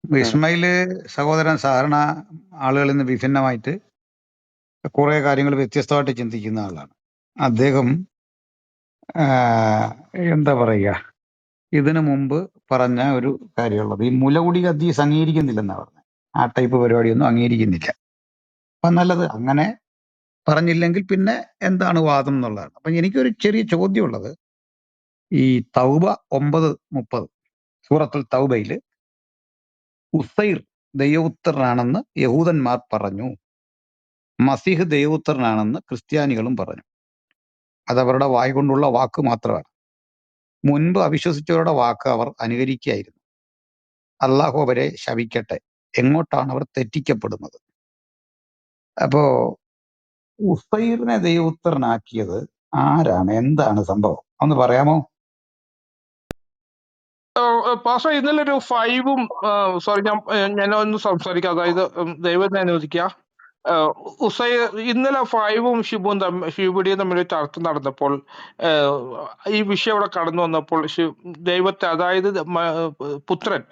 ഉം. ഇസ്മായില് സഹോദരൻ സാധാരണ ആളുകളിൽ നിന്ന് വിഭിന്നമായിട്ട് കുറെ കാര്യങ്ങൾ വ്യത്യസ്തമായിട്ട് ചിന്തിക്കുന്ന ആളാണ്. അദ്ദേഹം എന്താ പറയുക, ഇതിനു മുമ്പ് പറഞ്ഞ ഒരു കാര്യമുള്ളത്, ഈ മുലകുടി ഹദീസ് അംഗീകരിക്കുന്നില്ലെന്നാണ് പറഞ്ഞത്. ആ ടൈപ്പ് പരിപാടിയൊന്നും അംഗീകരിക്കുന്നില്ല. അപ്പൊ നല്ലത്, അങ്ങനെ പറഞ്ഞില്ലെങ്കിൽ പിന്നെ എന്താണ് വാദം എന്നുള്ളതാണ്. അപ്പൊ എനിക്കൊരു ചെറിയ ചോദ്യമുള്ളത്, ഈ തൗബ 9:30 സൂറത്തുൽ തൗബയില് ഉസൈർ ദൈവപുത്രനാണെന്ന് യഹൂദന്മാർ പറഞ്ഞു, മസീഹ് ദൈവപുത്രനാണെന്ന് ക്രിസ്ത്യാനികളും പറഞ്ഞു. അതവരുടെ വായ കൊണ്ടുള്ള വാക്ക് മാത്രമാണ്. മുൻപ് അവിശ്വസിച്ചവരുടെ വാക്ക് അവർ അനുകരിക്കുകയായിരുന്നു. അള്ളാഹു അവരെ ശപിക്കട്ടെ. എങ്ങോട്ടാണ് അവർ തെറ്റിക്കപ്പെടുന്നത്? അപ്പോ ഉസൈറിനെ ദൈവപുത്രനാക്കിയത് ആരാണ്? എന്താണ് സംഭവം? ഒന്ന് പറയാമോ? പാസ്റ്റർ ഇന്നലെ ഒരു 5-ഉം സോറി ഞാൻ ഒന്ന് സംസാരിക്കാം. അതായത് ദൈവത്തെ അനുവദിക്കുക. ഉസൈർ ഇന്നലെ 5-ഉം ഷിബുടിയും തമ്മിൽ ഒരു ചർച്ച നടന്നപ്പോൾ ഈ വിഷയം അവിടെ കടന്നു വന്നപ്പോൾ ദൈവത്തെ, അതായത് പുത്രൻ,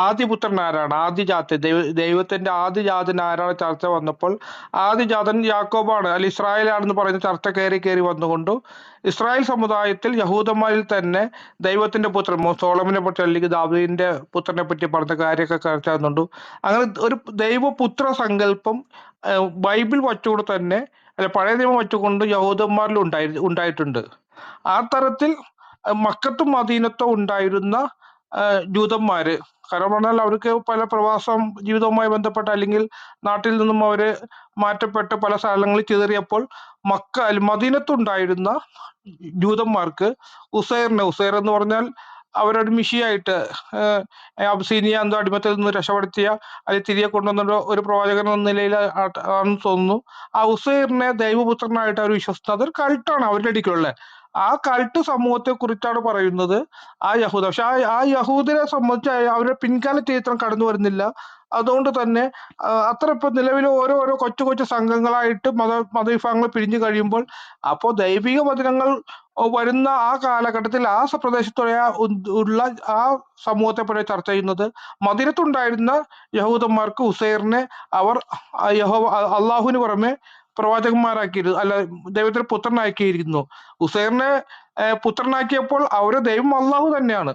ആദ്യപുത്രൻ ആരാണ്, ആദ്യജാതൻ, ദൈവത്തിന്റെ ആദ്യജാതൻ ആരാണ് ചർച്ച വന്നപ്പോൾ ആദ്യജാതൻ യാക്കോബാണ്, അല്ല ഇസ്രായേലാണെന്ന് പറയുന്ന ചർച്ച കയറി വന്നുകൊണ്ട് ഇസ്രായേൽ സമുദായത്തിൽ യഹൂദന്മാരിൽ തന്നെ ദൈവത്തിന്റെ പുത്രൻ സോളമനെ പറ്റി അല്ലെങ്കിൽ ദാവീദിന്റെ പുത്രനെ പറ്റി പറഞ്ഞ കാര്യമൊക്കെ ചർച്ച ചെയ്യുന്നുണ്ട്. അങ്ങനെ ഒരു ദൈവപുത്ര സങ്കല്പം ബൈബിൾ വച്ചുകൊണ്ട് തന്നെ, അല്ല പഴയ നിയമം വച്ചുകൊണ്ട് യഹൂദന്മാരിൽ ഉണ്ടായിട്ടുണ്ട്. ആ തരത്തിൽ മക്കത്തും മദീനത്തും ഉണ്ടായിരുന്ന ജൂതന്മാര്, കാരണം പറഞ്ഞാൽ അവർക്ക് പല പ്രവാസം ജീവിതവുമായി ബന്ധപ്പെട്ട അല്ലെങ്കിൽ നാട്ടിൽ നിന്നും അവര് മാറ്റപ്പെട്ട് പല സ്ഥലങ്ങളിൽ ചിതറിയപ്പോൾ മദീനത്തുണ്ടായിരുന്ന ജൂതന്മാർക്ക് ഉസൈർ എന്ന് പറഞ്ഞാൽ അവരൊരു മിഷിയായിട്ട് അബ്സീനിയ എന്തോ അടിമത്തിൽ നിന്ന് രക്ഷപ്പെടുത്തിയ അല്ലെങ്കിൽ തിരികെ കൊണ്ടുവന്ന ഒരു പ്രവാചകൻ എന്ന നിലയിൽ ആണെന്ന് തോന്നുന്നു. ആ ഉസൈറിനെ ദൈവപുത്രനായിട്ട് അവർ വിശ്വസിക്കുന്നത് അതൊരു കൾട്ടാണ് അവരുടെ ഇടയ്ക്കുള്ളത്. ആ കൾട്ട് സമൂഹത്തെ കുറിച്ചാണ് പറയുന്നത് ആ യഹൂദ. പക്ഷെ ആ യഹൂദരെ സംബന്ധിച്ച് അവരുടെ പിൻകാല ചരിത്രം കടന്നു വരുന്നില്ല. അതുകൊണ്ട് തന്നെ അത്ര ഇപ്പൊ നിലവിൽ ഓരോ കൊച്ചു സംഘങ്ങളായിട്ട് മതവിഭാഗങ്ങൾ പിരിഞ്ഞു കഴിയുമ്പോൾ അപ്പോൾ ദൈവിക വചനങ്ങൾ വരുന്ന ആ കാലഘട്ടത്തിൽ ആ പ്രദേശത്തുള്ള ഉള്ള ആ സമൂഹത്തെ പോലെ ചർച്ച ചെയ്യുന്നത് മദീനത്തുണ്ടായിരുന്ന യഹൂദന്മാർക്ക് ഉസൈറിനെ അവർ അള്ളാഹുവിന് പുറമെ പ്രവാചകന്മാരാക്കിയിരുന്നു, അല്ല ദൈവത്തിന്റെ പുത്രനാക്കിയിരിക്കുന്നു. ഉസൈറിനെ പുത്രനാക്കിയപ്പോൾ അവരുടെ ദൈവം അള്ളാഹു തന്നെയാണ്.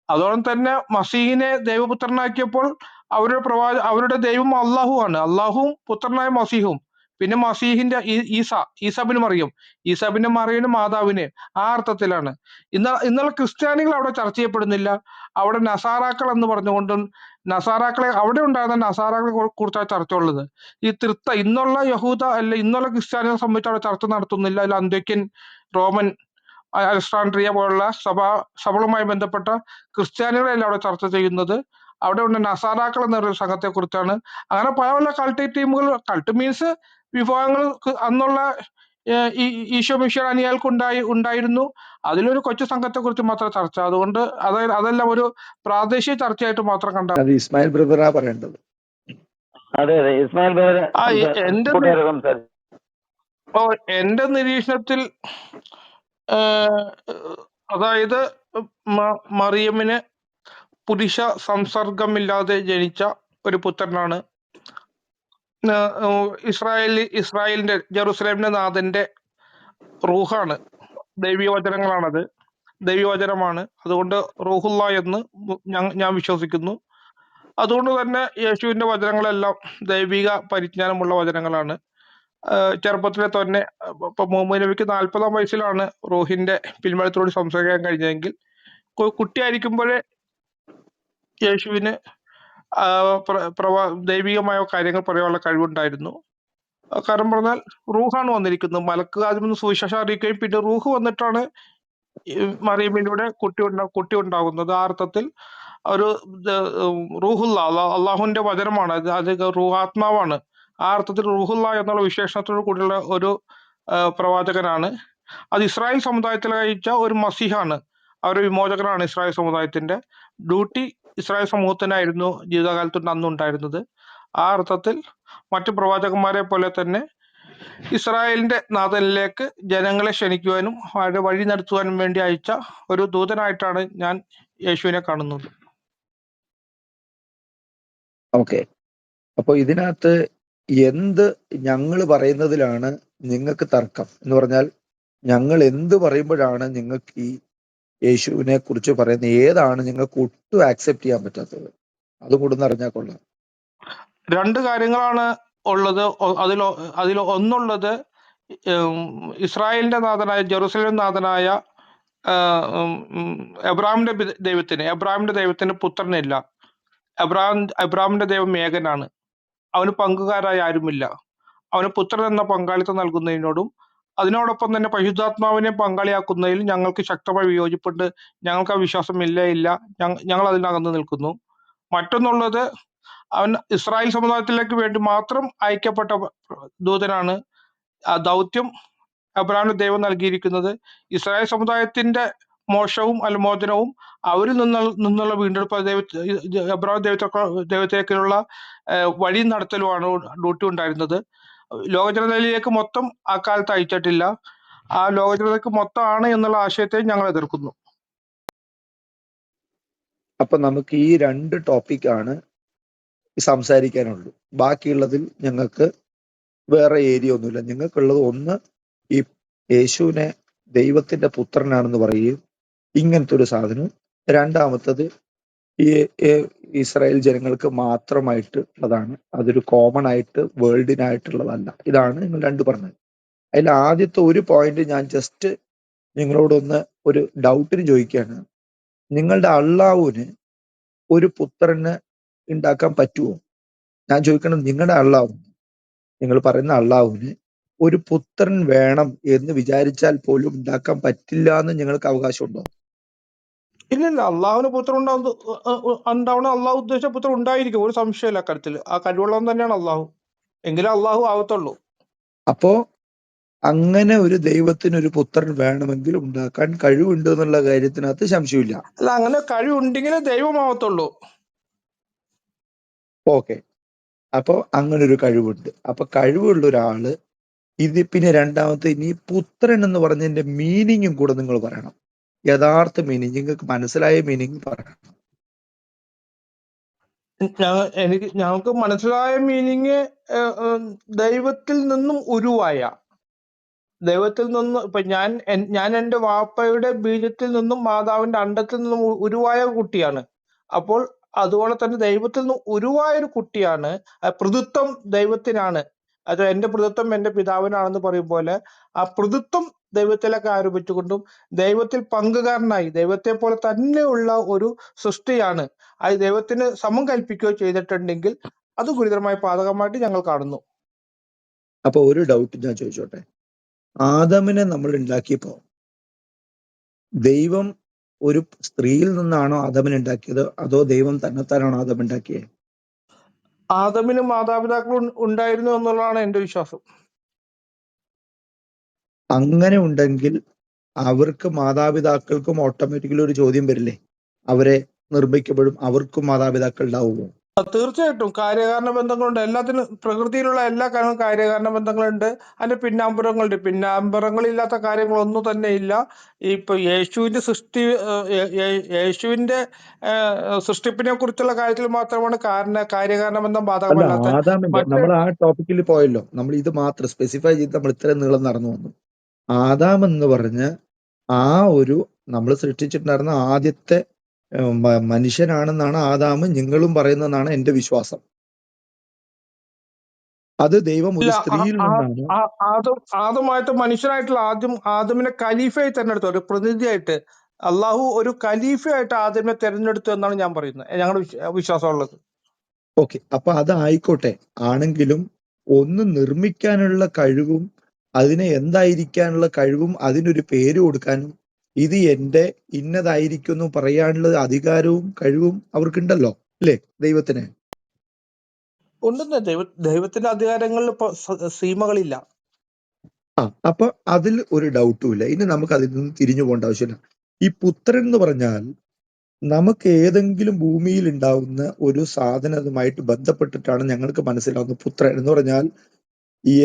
അതോടൊപ്പം തന്നെ മസീഹിനെ ദൈവപുത്രനാക്കിയപ്പോൾ അവരുടെ ദൈവം അള്ളാഹു ആണ്. അള്ളാഹുവും പുത്രനായ മസീഹും. പിന്നെ മസീഹിന്റെ ഈസാബിന് മറിയം, ഈസാബിന്റെ മറിയന് മാതാവിന്, ആ അർത്ഥത്തിലാണ്. ഇന്നലെ ക്രിസ്ത്യാനികൾ അവിടെ ചർച്ച ചെയ്യപ്പെടുന്നില്ല. അവിടെ നസാറാക്കൾ എന്ന് പറഞ്ഞുകൊണ്ടും അവിടെ ഉണ്ടായിരുന്ന നസാറാക്കളെ കുറിച്ചാണ് ചർച്ച ഉള്ളത്. ഈ ഇന്നുള്ള യഹൂദ അല്ല ഇന്നുള്ള ക്രിസ്ത്യാനികളെ സംബന്ധിച്ച് അവിടെ ചർച്ച നടത്തുന്നില്ല. അതിൽ അന്ത്യോക്യൻ, റോമൻ, അലക്സാണ്ട്രിയ പോലുള്ള സഭകളുമായി ബന്ധപ്പെട്ട ക്രിസ്ത്യാനികളെല്ലാം അവിടെ ചർച്ച ചെയ്യുന്നത് അവിടെ ഉണ്ട് നസാറാക്കൾ എന്നൊരു സംഘത്തെ കുറിച്ചാണ്. അങ്ങനെ പല കൾട്ട് ടീമുകൾ, കൾട്ട് മീൻസ് വിഭാഗങ്ങൾ അന്നുള്ള ഈശോ മിശിഹായുടെ അനുയായികൾക്ക് ഉണ്ടായിരുന്നു. അതിലൊരു കൊച്ചു സംഘത്തെ കുറിച്ച് മാത്രം ചർച്ച. അതുകൊണ്ട് അതെല്ലാം ഒരു പ്രാദേശിക ചർച്ചയായിട്ട് മാത്രം കണ്ട. അത് ഇസ്മായിൽ ബ്രദറാ പറയേണ്ടത്. അതെ ഇസ്മായിൽ എന്റെ നിരീക്ഷണത്തിൽ അതായത് മറിയമ്മിന് പുരുഷ സംസർഗമില്ലാതെ ജനിച്ച ഒരു പുത്രനാണ്. ഇസ്രായേലിന്റെ ജെറുസലേമിന്റെ നാഥന്റെ റൂഹാണ്, ദൈവീവചനങ്ങളാണത്, ദൈവവചനമാണ്. അതുകൊണ്ട് റൂഹുള്ള എന്ന് ഞാൻ വിശ്വസിക്കുന്നു. അതുകൊണ്ട് തന്നെ യേശുവിന്റെ വചനങ്ങളെല്ലാം ദൈവിക പരിജ്ഞാനമുള്ള വചനങ്ങളാണ്. ചെറുപ്പത്തിലെ തന്നെ ഇപ്പൊ മുഹമ്മദ് നബിക്ക് 40-ാം വയസ്സിലാണ് റൂഹിന്റെ പിൻബലത്തോട് സംസാരിക്കാൻ കഴിഞ്ഞതെങ്കിൽ കുട്ടിയായിരിക്കുമ്പോഴേ യേശുവിന് ദൈവികമായ കാര്യങ്ങൾ പറയാനുള്ള കഴിവുണ്ടായിരുന്നു. കാരണം പറഞ്ഞാൽ റൂഹാണ് വന്നിരിക്കുന്നത്. മലക്ക് ആദ്യം സുവിശേഷം അറിയിക്കുകയും പിന്നെ റൂഹ് വന്നിട്ടാണ് മറിയമ്മിലൂടെ കുട്ടി ഉണ്ടാകുന്നത്. ആ അർത്ഥത്തിൽ ഒരു റൂഹുള്ള അള്ളാഹുവിന്റെ വചനമാണ്, അത് റൂഹാത്മാവാണ്. ആ അർത്ഥത്തിൽ റൂഹുള്ള എന്നുള്ള വിശേഷണത്തോട് കൂടിയുള്ള ഒരു പ്രവാചകനാണ്. അത് ഇസ്രായേൽ സമുദായത്തിൽ അയച്ച ഒരു മസീഹാണ്, അവരുടെ വിമോചകനാണ്. ഇസ്രായേൽ സമുദായത്തിന്റെ ഡ്യൂട്ടി ഇസ്രായേൽ സമൂഹത്തിനായിരുന്നു ജീവിതകാലത്ത് അന്നുണ്ടായിരുന്നത്. ആ അർത്ഥത്തിൽ മറ്റു പ്രവാചകന്മാരെ പോലെ തന്നെ ഇസ്രായേലിന്റെ നാഥനിലേക്ക് ജനങ്ങളെ ക്ഷണിക്കുവാനും അവരെ വഴി നടത്തുവാനും വേണ്ടി അയച്ച ഒരു ദൂതനായിട്ടാണ് ഞാൻ യേശുവിനെ കാണുന്നത്. ഓക്കെ. അപ്പൊ ഇതിനകത്ത് എന്ത് ഞങ്ങൾ പറയുന്നതിലാണ് നിങ്ങൾക്ക് തർക്കം എന്ന് പറഞ്ഞാൽ, ഞങ്ങൾ എന്ത് പറയുമ്പോഴാണ് നിങ്ങൾക്ക് ഈ യേശുവിനെ കുറിച്ച് പറയുന്ന ഏതാണ് നിങ്ങൾക്ക് ഒട്ടും ആക്സെപ്റ്റ് ചെയ്യാൻ പറ്റാത്തത്? അതും കൂടെ ഒന്ന് അറിഞ്ഞാൽ കൊള്ളാം. രണ്ട് കാര്യങ്ങളാണ് ഉള്ളത്. അതിൽ ഒന്നുള്ളത് ഇസ്രായേലിന്റെ നാഥനായ ജെറുസലേം നാഥനായ എബ്രാഹിമിന്റെ ദൈവത്തിന് പുത്രനില്ല. എബ്രാഹിമിന്റെ ദൈവം ഏകനാണ്. അവന് പങ്കുകാരായ ആരുമില്ല. അവന് പുത്രൻ എന്ന പങ്കാളിത്തം നൽകുന്നതിനോടും അതിനോടൊപ്പം തന്നെ പരിശുദ്ധാത്മാവിനെ പങ്കാളിയാക്കുന്നതിൽ ഞങ്ങൾക്ക് ശക്തമായ വിയോജിപ്പുണ്ട്. ഞങ്ങൾക്ക് ആ വിശ്വാസം ഇല്ല. ഞങ്ങൾ അതിനകന്ന് നിൽക്കുന്നു. മറ്റൊന്നുള്ളത്, അവൻ ഇസ്രായേൽ സമുദായത്തിലേക്ക് വേണ്ടി മാത്രം അയക്കപ്പെട്ട ദൂതനാണ്. ആ ദൗത്യം അബ്രാഹാമിന് ദൈവം നൽകിയിരിക്കുന്നത് ഇസ്രായേൽ സമുദായത്തിന്റെ മോശവും മോചനവും അവരിൽ നിന്നുള്ള വീണ്ടെടുപ്പ് അബ്രാഹാം ദൈവത്തിലേക്കുള്ള വഴി നടത്തലുമാണ് ഡ്യൂട്ടി ഉണ്ടായിരുന്നത്. ലോകജനതയിലേക്ക് മൊത്തം ആ കാലത്ത് അയച്ചിട്ടില്ല. ആ ലോകജനതയ്ക്ക് മൊത്തമാണ് എന്നുള്ള ആശയത്തെ ഞങ്ങൾ എതിർക്കുന്നു. അപ്പൊ നമുക്ക് ഈ രണ്ട് ടോപ്പിക്കാണ് സംസാരിക്കാനുള്ളൂ. ബാക്കിയുള്ളതിൽ ഞങ്ങൾക്ക് വേറെ ഏരിയ ഒന്നുമില്ല. ഞങ്ങൾക്കുള്ളത് ഒന്ന്, ഈ യേശുവിനെ ദൈവത്തിന്റെ പുത്രനാണെന്ന് പറയുകയും ഇങ്ങനത്തെ ഒരു സാധനവും, രണ്ടാമത്തത് ഈ ഇസ്രായേൽ ജനങ്ങൾക്ക് മാത്രമായിട്ടുള്ളതാണ്, അതൊരു കോമൺ ആയിട്ട് വേൾഡിനായിട്ടുള്ളതല്ല. ഇതാണ് നിങ്ങൾ രണ്ട് പറഞ്ഞത്. അതിൽ ആദ്യത്തെ ഒരു പോയിന്റ് ഞാൻ ജസ്റ്റ് നിങ്ങളോടൊന്ന് ഒരു ഡൗട്ടിന് ചോദിക്കുകയാണ്. നിങ്ങളുടെ അള്ളാഹുവിന് ഒരു പുത്രന് ഉണ്ടാക്കാൻ പറ്റുമോ? ഞാൻ ചോദിക്കണം, നിങ്ങളുടെ അള്ളാഹു, നിങ്ങൾ പറയുന്ന അള്ളാഹുവിന് ഒരു പുത്രൻ വേണം എന്ന് വിചാരിച്ചാൽ പോലും ഉണ്ടാക്കാൻ പറ്റില്ല എന്ന് നിങ്ങൾക്ക് അവകാശമുണ്ടോ? ഇല്ലില്ല, അള്ളാഹുവിന് പുത്രൻ ഉണ്ടാവണം. അള്ളാഹു ഉദ്ദേശിച്ച പുത്രൻ ഉണ്ടായിരിക്കും, ഒരു സംശയമില്ല അക്കാര്യത്തിൽ. ആ കഴിവുള്ളവൻ തന്നെയാണ് അള്ളാഹു. എങ്കിലും അള്ളാഹു ആവത്തുള്ളൂ. അപ്പോ അങ്ങനെ ഒരു ദൈവത്തിന് ഒരു പുത്രൻ വേണമെങ്കിൽ ഉണ്ടാക്കാൻ കഴിവുണ്ട് എന്നുള്ള കാര്യത്തിനകത്ത് സംശയമില്ല. അല്ല, അങ്ങനെ കഴിവുണ്ടെങ്കിലേ ദൈവമാവത്തുള്ളൂ. ഓക്കെ. അപ്പൊ അങ്ങനെ ഒരു കഴിവുണ്ട്. അപ്പൊ കഴിവുള്ള ഒരാള് ഇത്. പിന്നെ രണ്ടാമത്തെ, ഇനി പുത്രൻ എന്ന് പറഞ്ഞതിന്റെ മീനിങ്ങും കൂടെ നിങ്ങൾ പറയണം. യഥാർത്ഥ മീനിങ്, നിങ്ങൾക്ക് മനസ്സിലായ മീനിങ് പറയണം. ഞങ്ങൾക്ക് മനസ്സിലായ മീനിങ് ദൈവത്തിൽ നിന്നും ഉരുവായ, ദൈവത്തിൽ നിന്നും ഇപ്പൊ ഞാൻ എൻ്റെ വാപ്പയുടെ ബീജത്തിൽ നിന്നും മാതാവിന്റെ അണ്ടത്തിൽ നിന്നും ഉരുവായ കുട്ടിയാണ്. അപ്പോൾ അതുപോലെ തന്നെ ദൈവത്തിൽ നിന്നും ഉരുവായ ഒരു കുട്ടിയാണ്. പൃഥുത്വം ദൈവത്തിനാണ്. അത് എൻ്റെ പൃഥുത്വം എൻ്റെ പിതാവിനാണെന്ന് പറയും പോലെ ആ പൃഥുത്വം ദൈവത്തിലേക്ക് ആരോപിച്ചുകൊണ്ടും ദൈവത്തിൽ പങ്കുകാരനായി ദൈവത്തെ പോലെ തന്നെയുള്ള ഒരു സൃഷ്ടിയാണ്. അത് ദൈവത്തിന് സമം കൽപ്പിക്കുകയോ ചെയ്തിട്ടുണ്ടെങ്കിൽ അത് ഗുരുതരമായ പാതകമായിട്ട് ഞങ്ങൾ കാണുന്നു. അപ്പൊ ഒരു ഡൗട്ട് ഞാൻ ചോദിച്ചോട്ടെ. ആദമിനെ നമ്മൾ ഉണ്ടാക്കിയപ്പോ ദൈവം ഒരു സ്ത്രീയിൽ നിന്നാണോ ആദമിനെ ഉണ്ടാക്കിയത്, അതോ ദൈവം തന്നെത്താനാണോ ആദം ഉണ്ടാക്കിയത്? ആദമിന് മാതാപിതാക്കൾ ഉണ്ടായിരുന്നു എന്നുള്ളതാണ് എൻ്റെ വിശ്വാസം. അങ്ങനെ ഉണ്ടെങ്കിൽ അവർക്ക് മാതാപിതാക്കൾക്കും ഓട്ടോമാറ്റിക്കലി ഒരു ചോദ്യം വരില്ലേ? അവരെ നിർമ്മിക്കപ്പെടും, അവർക്കും മാതാപിതാക്കൾ ഉണ്ടാവുമോ? തീർച്ചയായിട്ടും കാര്യകാരണ ബന്ധങ്ങളുണ്ട്. എല്ലാത്തിനും പ്രകൃതിയിലുള്ള എല്ലാ കാര്യങ്ങളും കാര്യകാരണ ബന്ധങ്ങളുണ്ട്. അതിന്റെ പിന്നാമ്പുറങ്ങളുണ്ട്. പിന്നാമ്പുറങ്ങളില്ലാത്ത കാര്യങ്ങളൊന്നും തന്നെ ഇല്ല. ഇപ്പൊ യേശുവിന്റെ സൃഷ്ടിപ്പിനെ കുറിച്ചുള്ള കാര്യത്തിൽ മാത്രമാണ് കാര്യകാരണ ബന്ധം അല്ല, ബാധകമല്ലാത്ത. ആദാമിന്റെ, നമ്മൾ ആ ടോപ്പിക്കിൽ പോയല്ലോ, നമ്മൾ ഇത് മാത്രം സ്പെസിഫൈ ചെയ്ത് നമ്മൾ ഇത്രയും നീളം നടന്നു വന്നു. ആദാം എന്ന് പറഞ്ഞ ആ ഒരു നമ്മൾ സൃഷ്ടിച്ചിട്ടുണ്ടായിരുന്ന ആദ്യത്തെ മനുഷ്യനാണെന്നാണ് ആദാം നിങ്ങളും പറയുന്നതെന്നാണ് എന്റെ വിശ്വാസം. അത് ദൈവം ഒരു സ്ത്രീയിൽ നിന്നാണ്. ആദമായിട്ട് മനുഷ്യനായിട്ടുള്ള ആദമിനെ ഖലീഫയായി തെരഞ്ഞെടുത്തു, ഒരു പ്രതിനിധിയായിട്ട്. അള്ളാഹു ഒരു ഖലീഫയായിട്ട് ആദമിനെ തെരഞ്ഞെടുത്തു എന്നാണ് ഞാൻ പറയുന്നത്, ഞങ്ങളുടെ വിശ്വാസമുള്ളത്. ഓക്കെ. അപ്പൊ അതായിക്കോട്ടെ. ആണെങ്കിലും ഒന്ന് നിർമ്മിക്കാനുള്ള കഴിവും അതിനെ എന്തായിരിക്കാനുള്ള കഴിവും അതിനൊരു പേര് കൊടുക്കാനും ഇത് എന്റെ ഇന്നതായിരിക്കുന്നു പറയാനുള്ള അധികാരവും കഴിവും അവർക്കുണ്ടല്ലോ, അല്ലേ? ദൈവത്തിന് ഉണ്ടെന്ന്. ദൈവത്തിന്റെ അധികാരങ്ങളിൽ ഇപ്പൊ സീമകളില്ല. അപ്പൊ അതിൽ ഒരു ഡൗട്ടും ഇല്ല. ഇനി നമുക്ക് അതിൽ നിന്ന് തിരിഞ്ഞു പോകേണ്ട ആവശ്യമില്ല. ഈ പുത്രൻ എന്ന് പറഞ്ഞാൽ നമുക്ക് ഏതെങ്കിലും ഭൂമിയിൽ ഉണ്ടാവുന്ന ഒരു സാധനവുമായിട്ട് ബന്ധപ്പെട്ടിട്ടാണ് ഞങ്ങൾക്ക് മനസ്സിലാവുന്നത്. പുത്രൻ എന്ന് പറഞ്ഞാൽ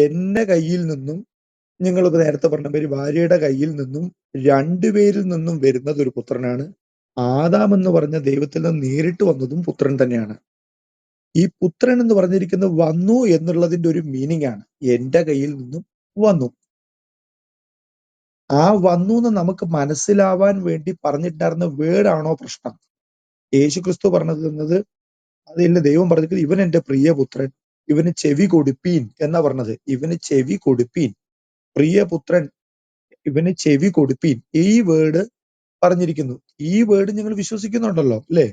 എന്റെ കയ്യിൽ നിന്നും, നിങ്ങളൊക്കെ നേരത്തെ പറഞ്ഞ പേര് ഭാര്യയുടെ കയ്യിൽ നിന്നും രണ്ടുപേരിൽ നിന്നും വരുന്നത് ഒരു പുത്രനാണ്. ആദാം എന്ന് പറഞ്ഞ ദൈവത്തിൽ നിന്ന് നേരിട്ട് വന്നതും പുത്രൻ തന്നെയാണ്. ഈ പുത്രൻ എന്ന് പറഞ്ഞിരിക്കുന്നത് വന്നു എന്നുള്ളതിന്റെ ഒരു മീനിങ് ആണ്. എന്റെ കയ്യിൽ നിന്നും വന്നു. ആ വന്നു എന്ന് നമുക്ക് മനസ്സിലാവാൻ വേണ്ടി പറഞ്ഞിട്ടുണ്ടായിരുന്ന വേർഡാണോ പ്രശ്നം? യേശുക്രിസ്തു പറഞ്ഞത് അതില്ല, ദൈവം പറഞ്ഞിട്ട് ഇവൻ എന്റെ പ്രിയപുത്രൻ, ഇവന് ചെവി കൊടുപ്പീൻ എന്നാ പറഞ്ഞത്. ഇവന് ചെവി കൊടുപ്പീൻ, പ്രിയപുത്രൻ ഇവന് ചെവി കൊടുപ്പീൻ, ഈ വേർഡ് പറഞ്ഞിരിക്കുന്നു. ഈ വേർഡ് നിങ്ങൾ വിശ്വസിക്കുന്നുണ്ടല്ലോ അല്ലേ?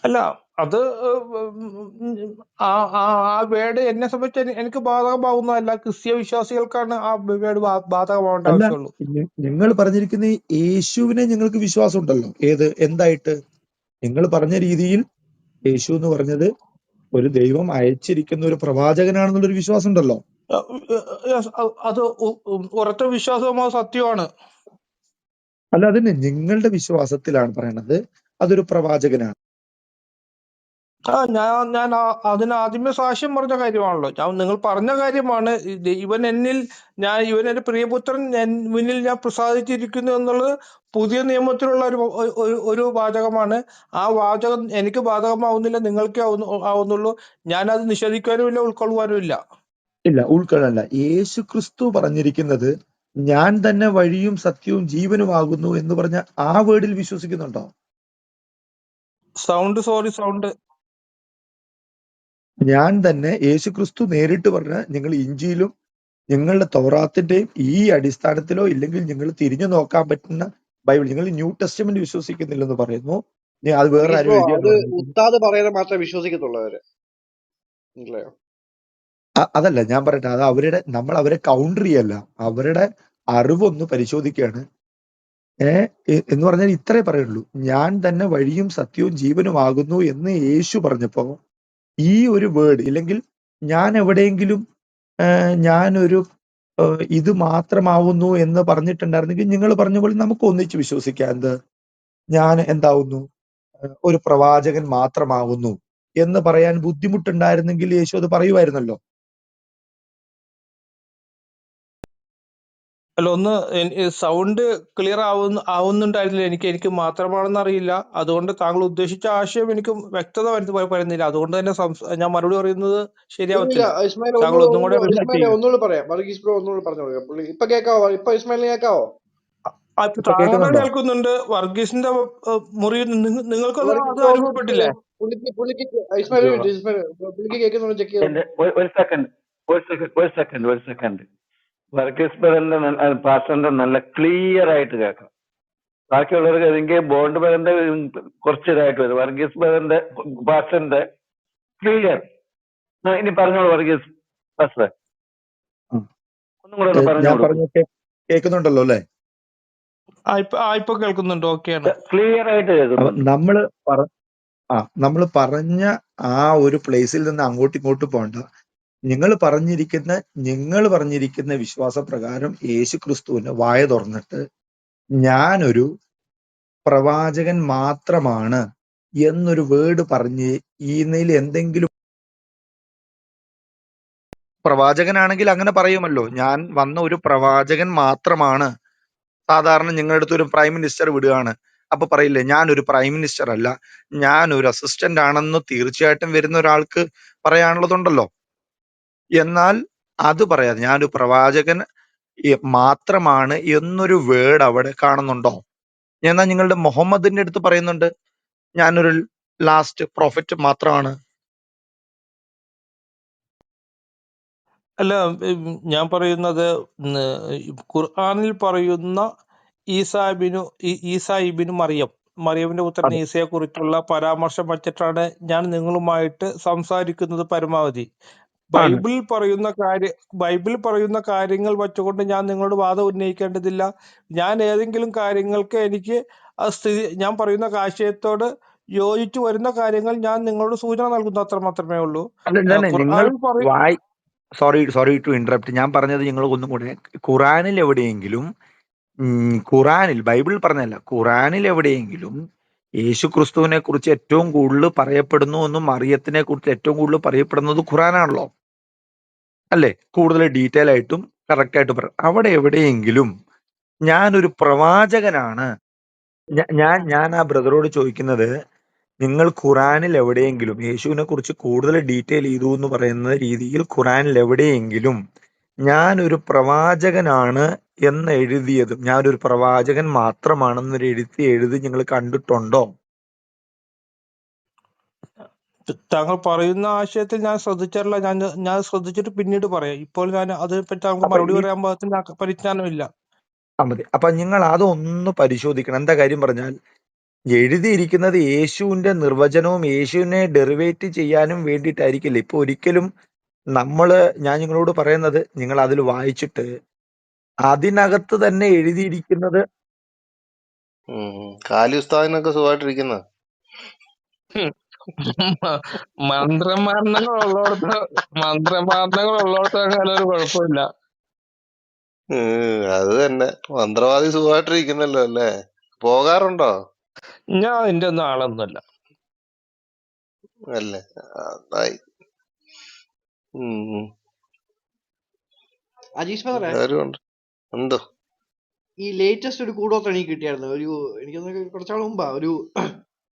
അല്ല, അത് ആ വേർഡ് എന്നെ സംബന്ധിച്ച് എനിക്ക് ബാധകമാവുന്നതല്ല. ക്രിസ്തീയ വിശ്വാസികൾക്കാണ് ആ വേർഡ് ബാധകമാവേണ്ട അല്ല, ആവശ്യമുള്ളൂ. നിങ്ങൾ പറഞ്ഞിരിക്കുന്ന ഈ യേശുവിനെ നിങ്ങൾക്ക് വിശ്വാസം ഉണ്ടല്ലോ. എന്തായിട്ട്? നിങ്ങൾ പറഞ്ഞ രീതിയിൽ യേശു എന്ന് പറഞ്ഞത് ഒരു ദൈവം അയച്ചിരിക്കുന്ന ഒരു പ്രവാചകനാണെന്നുള്ളൊരു വിശ്വാസം ഉണ്ടല്ലോ. അത് ഉറച്ച വിശ്വാസമോ സത്യമാണ്. അല്ല, അതിന് നിങ്ങളുടെ വിശ്വാസത്തിലാണ് പറയണത് അതൊരു പ്രവാചകനാണ്. ഞാൻ അതിന് ആദ്യമേ സാക്ഷ്യം പറഞ്ഞ കാര്യമാണല്ലോ. നിങ്ങൾ പറഞ്ഞ കാര്യമാണ് ഇവൻ എന്റെ പ്രിയപുത്രൻ മുന്നിൽ ഞാൻ പ്രസാദിച്ചിരിക്കുന്നു എന്നുള്ളത് പുതിയ നിയമത്തിലുള്ള ഒരു വാചകമാണ്. ആ വാചകം എനിക്ക് ബാധകമാവുന്നില്ല, നിങ്ങൾക്കേ ആവുന്നുള്ളൂ. ഞാൻ അത് നിഷേധിക്കാനുമില്ല, ഉൾക്കൊള്ളുവാനുമില്ല. ഇല്ല, ഉൾക്കൊള്ളല്ല. യേശു ക്രിസ്തു പറഞ്ഞിരിക്കുന്നത് ഞാൻ തന്നെ വഴിയും സത്യവും ജീവനുമാകുന്നു എന്ന് പറഞ്ഞ ആ വേർഡിൽ വിശ്വസിക്കുന്നുണ്ടോ? സൗണ്ട് ഞാൻ തന്നെ, യേശു ക്രിസ്തു നേരിട്ട് പറഞ്ഞ, നിങ്ങൾ ഇഞ്ചിയിലും നിങ്ങളുടെ തൗറാത്തിന്റെയും ഈ അടിസ്ഥാനത്തിലോ ഇല്ലെങ്കിൽ നിങ്ങൾ തിരിഞ്ഞു നോക്കാൻ പറ്റുന്ന ബൈബിൾ, നിങ്ങൾ ന്യൂ ടെസ്റ്റ്മെന്റ് വിശ്വസിക്കുന്നില്ലെന്ന് പറയുന്നു. അത് വേറെ ആരും അത് എഴുതിയെന്ന് ഉസ്താദ് പറയുന്നത് മാത്രമേ വിശ്വസിക്കത്തുള്ളവര്. മനസ്സിലായോ? അതല്ല ഞാൻ പറയട്ടെ, അത് നമ്മൾ അവരെ കൗണ്ടർ ചെയ്യല്ല, അവരുടെ അറിവൊന്ന് പരിശോധിക്കുകയാണ്. എന്ന് പറഞ്ഞാൽ ഇത്രേ പറയുള്ളൂ, ഞാൻ തന്നെ വഴിയും സത്യവും ജീവനുമാകുന്നു എന്ന് യേശു പറഞ്ഞപ്പോ ഈ ഒരു വേർഡ്, ഇല്ലെങ്കിൽ ഞാൻ എവിടെയെങ്കിലും ഞാനൊരു ഇത് മാത്രമാവുന്നു എന്ന് പറഞ്ഞിട്ടുണ്ടായിരുന്നെങ്കിൽ നിങ്ങൾ പറഞ്ഞ പോലെ നമുക്ക് ഒന്നിച്ച് വിശ്വസിക്കാം. ഞാൻ എന്താവുന്നു, ഒരു പ്രവാചകൻ മാത്രമാവുന്നു എന്ന് പറയാൻ ബുദ്ധിമുട്ടുണ്ടായിരുന്നെങ്കിൽ യേശു അത് പറയുമായിരുന്നല്ലോ. അല്ല, ഒന്ന് സൗണ്ട് ക്ലിയർ ആവുന്നുണ്ടായിരുന്നില്ല. എനിക്ക് മാത്രമാണെന്ന് അറിയില്ല. അതുകൊണ്ട് താങ്കൾ ഉദ്ദേശിച്ച ആശയം എനിക്ക് വ്യക്തത വരുന്നില്ല. അതുകൊണ്ട് തന്നെ ഞാൻ മറുപടി പറയുന്നത് ഇല്ല, ശരിയാവത്തില്ല. ഇസ്മായിൽ താങ്കൾ ഒന്നും കൂടെ റിപ്പീറ്റ് ഇസ്മായിലെ ചെയ്യും. ഒന്നുകൂടെ പറയാം. വർഗീസ് ബ്രോ ഒന്നുകൂടെ പറഞ്ഞോളൂ. പുള്ളി ഇപ്പൊ കേൾക്കാവോ? ഇപ്പൊ ഇസ്മായിലിനെ കേൾക്കാവോ? ഇപ്പൊ താങ്കളെ കേൾക്കുന്നുണ്ടോ? കേൾക്കുന്നുണ്ട്. വർഗീസിന്റെ മുറിയിൽ നിങ്ങൾക്കത് വർഗീസ് അത് ബ്രോ ഒന്ന് അനുഭവപ്പെട്ടില്ലേ? പുള്ളിക്ക് ഇസ്മായിൽ പുള്ളിക്ക് കേൾക്കുന്നുണ്ടോ? ചെക്ക് ചെയ്തോ. ഒരു സെക്കൻഡ് വർഗീസ് ബ്രദറിന്റെ പാസ്റ്ററിന്റെ നല്ല ക്ലിയർ ആയിട്ട് കേൾക്കാം. ബാക്കിയുള്ളവർക്ക് ഏതെങ്കിലും ബോണ്ട് ബ്രദറിന്റെ കുറച്ച് ഇതായിട്ട് വരും. വർഗീസ് ബ്രദറിന്റെ പാസ്റ്ററിന്റെ ക്ലിയർ. ഇനി പറഞ്ഞോളൂ വർഗീസ് പാസ്റ്റർ, ഒന്നും കൂടെ ഒന്ന് ഞാൻ പറഞ്ഞോളൂ. പറഞ്ഞൊക്കെ കേൾക്കുന്നുണ്ടല്ലോ അല്ലെ? ഇപ്പൊ കേൾക്കുന്നുണ്ട്. ഓക്കെയാണ്. ക്ലിയർ ആയിട്ട് കേൾക്കുന്നുണ്ട്. നമ്മൾ പറഞ്ഞ ആ ഒരു പ്ലേസിൽ നിന്ന് അങ്ങോട്ടും ഇങ്ങോട്ടും പോകണ്ട. നിങ്ങൾ പറഞ്ഞിരിക്കുന്ന വിശ്വാസപ്രകാരം യേശു ക്രിസ്തുവിന് വായ തുറന്നിട്ട് ഞാനൊരു പ്രവാചകൻ മാത്രമാണ് എന്നൊരു വേർഡ് പറഞ്ഞ് ഈന്നയിൽ എന്തെങ്കിലും, പ്രവാചകനാണെങ്കിൽ അങ്ങനെ പറയുമല്ലോ, ഞാൻ വന്ന ഒരു പ്രവാചകൻ മാത്രമാണ്. സാധാരണ നിങ്ങളുടെ അടുത്ത് ഒരു പ്രൈം മിനിസ്റ്റർ വിടുകയാണ്, അപ്പൊ പറയില്ലേ ഞാനൊരു പ്രൈം മിനിസ്റ്റർ അല്ല, ഞാനൊരു അസിസ്റ്റന്റ് ആണെന്ന് തീർച്ചയായിട്ടും വരുന്ന ഒരാൾക്ക് പറയാനുള്ളതുണ്ടല്ലോ. എന്നാൽ അത് പറയാതെ ഞാനൊരു പ്രവാചകൻ മാത്രമാണ് എന്നൊരു വേർഡ് അവിടെ കാണുന്നുണ്ടോ? എന്നാൽ നിങ്ങളുടെ മുഹമ്മദിന്റെ അടുത്ത് പറയുന്നുണ്ട് ഞാനൊരു ലാസ്റ്റ് പ്രോഫറ്റ് മാത്രമാണ്. അല്ല, ഞാൻ പറയുന്നത് ഖുർആനിൽ പറയുന്ന ഈസാ ഇബ്നു മറിയമിന്റെ പുത്രൻ ഈസയെ കുറിച്ചുള്ള പരാമർശം വച്ചിട്ടാണ് ഞാൻ നിങ്ങളുമായിട്ട് സംസാരിക്കുന്നത് പരമാവധി. ബൈബിളിൽ പറയുന്ന കാര്യങ്ങൾ വെച്ചുകൊണ്ട് ഞാൻ നിങ്ങളോട് വാദം ഉന്നയിക്കേണ്ടതില്ല. ഞാൻ ഏതെങ്കിലും കാര്യങ്ങൾക്ക് എനിക്ക് ഞാൻ പറയുന്ന ആശയത്തോട് യോജിച്ചു വരുന്ന കാര്യങ്ങൾ ഞാൻ നിങ്ങളോട് സൂചന നൽകുന്നു, അത്ര മാത്രമേ ഉള്ളൂ. നിങ്ങൾ സോറി ടു ഇന്ററപ്റ്റ്. ഞാൻ പറഞ്ഞത് നിങ്ങൾ ഒന്നും കൂടെ, ഖുറാനിൽ എവിടെയെങ്കിലും, ബൈബിളിൽ പറഞ്ഞല്ല, ഖുറാനിൽ എവിടെയെങ്കിലും യേശു ക്രിസ്തുവിനെ കുറിച്ച് ഏറ്റവും കൂടുതൽ പറയപ്പെടുന്നു എന്നും മറിയത്തിനെ കുറിച്ച് ഏറ്റവും കൂടുതൽ പറയപ്പെടുന്നത് ഖുറാനാണല്ലോ അല്ലേ? കൂടുതൽ ഡീറ്റെയിൽ ആയിട്ടും കറക്റ്റ് ആയിട്ട് പറയും. അവിടെ എവിടെയെങ്കിലും ഞാനൊരു പ്രവാചകനാണ്, ഞാൻ ആ ബ്രദറോട് ചോദിക്കുന്നത്, നിങ്ങൾ ഖുറാനിൽ എവിടെയെങ്കിലും യേശുവിനെ കുറിച്ച് കൂടുതൽ ഡീറ്റെയിൽ ചെയ്തു എന്ന് പറയുന്ന രീതിയിൽ ഖുറാനിൽ എവിടെയെങ്കിലും ഞാനൊരു പ്രവാചകനാണ് എന്ന് എഴുതിയതും ഞാനൊരു പ്രവാചകൻ മാത്രമാണെന്നൊരു എഴുതി നിങ്ങൾ കണ്ടിട്ടുണ്ടോ? താങ്കൾ പറയുന്ന ആശയത്തിൽ ഞാൻ ശ്രദ്ധിച്ചിട്ടില്ല. ഞാൻ ശ്രദ്ധിച്ചിട്ട് പിന്നീട് പറയാം. ഇപ്പോൾ ഞാൻ അതിനെപ്പറ്റി താങ്കൾക്ക് അപ്പൊ മറുപടി ഈ പറയാൻ പാകത്തിന് പരിജ്ഞാനമില്ല. മതി. അപ്പൊ നിങ്ങൾ അതൊന്ന് പരിശോധിക്കണം. എന്താ കാര്യം പറഞ്ഞാൽ എഴുതിയിരിക്കുന്നത് യേശുവിന്റെ നിർവചനവും യേശുവിനെ ഡെറിവേറ്റ് ചെയ്യാനും വേണ്ടിയിട്ടായിരിക്കില്ല. ഇപ്പൊ ഒരിക്കലും ഞാൻ നിങ്ങളോട് പറയുന്നത് നിങ്ങൾ അതിൽ വായിച്ചിട്ട് അതിനകത്ത് തന്നെ എഴുതിയിരിക്കുന്നത് കാലി ഉസ്താദിനൊക്കെ സുഖമായിട്ടിരിക്കുന്ന മന്ത്രമാരണങ്ങൾ ഒരു കുഴപ്പമില്ല. അത് തന്നെ മന്ത്രവാദി സുഖമായിട്ടിരിക്കുന്നല്ലോ അല്ലേ? പോകാറുണ്ടോ? ഞാൻ അതിന്റെ ഒന്നും ആളൊന്നുമല്ല. അല്ലേ? നന്നായി. അജീഷ് ബ്രദറെ, എല്ലാരും ഉണ്ട്. എന്തോ ഈ ലേറ്റസ്റ്റ് ഒരു കൂടോത്രം എനിക്ക് കിട്ടിയായിരുന്നു. എനിക്കൊന്ന് കുറച്ചാൾ മുമ്പാ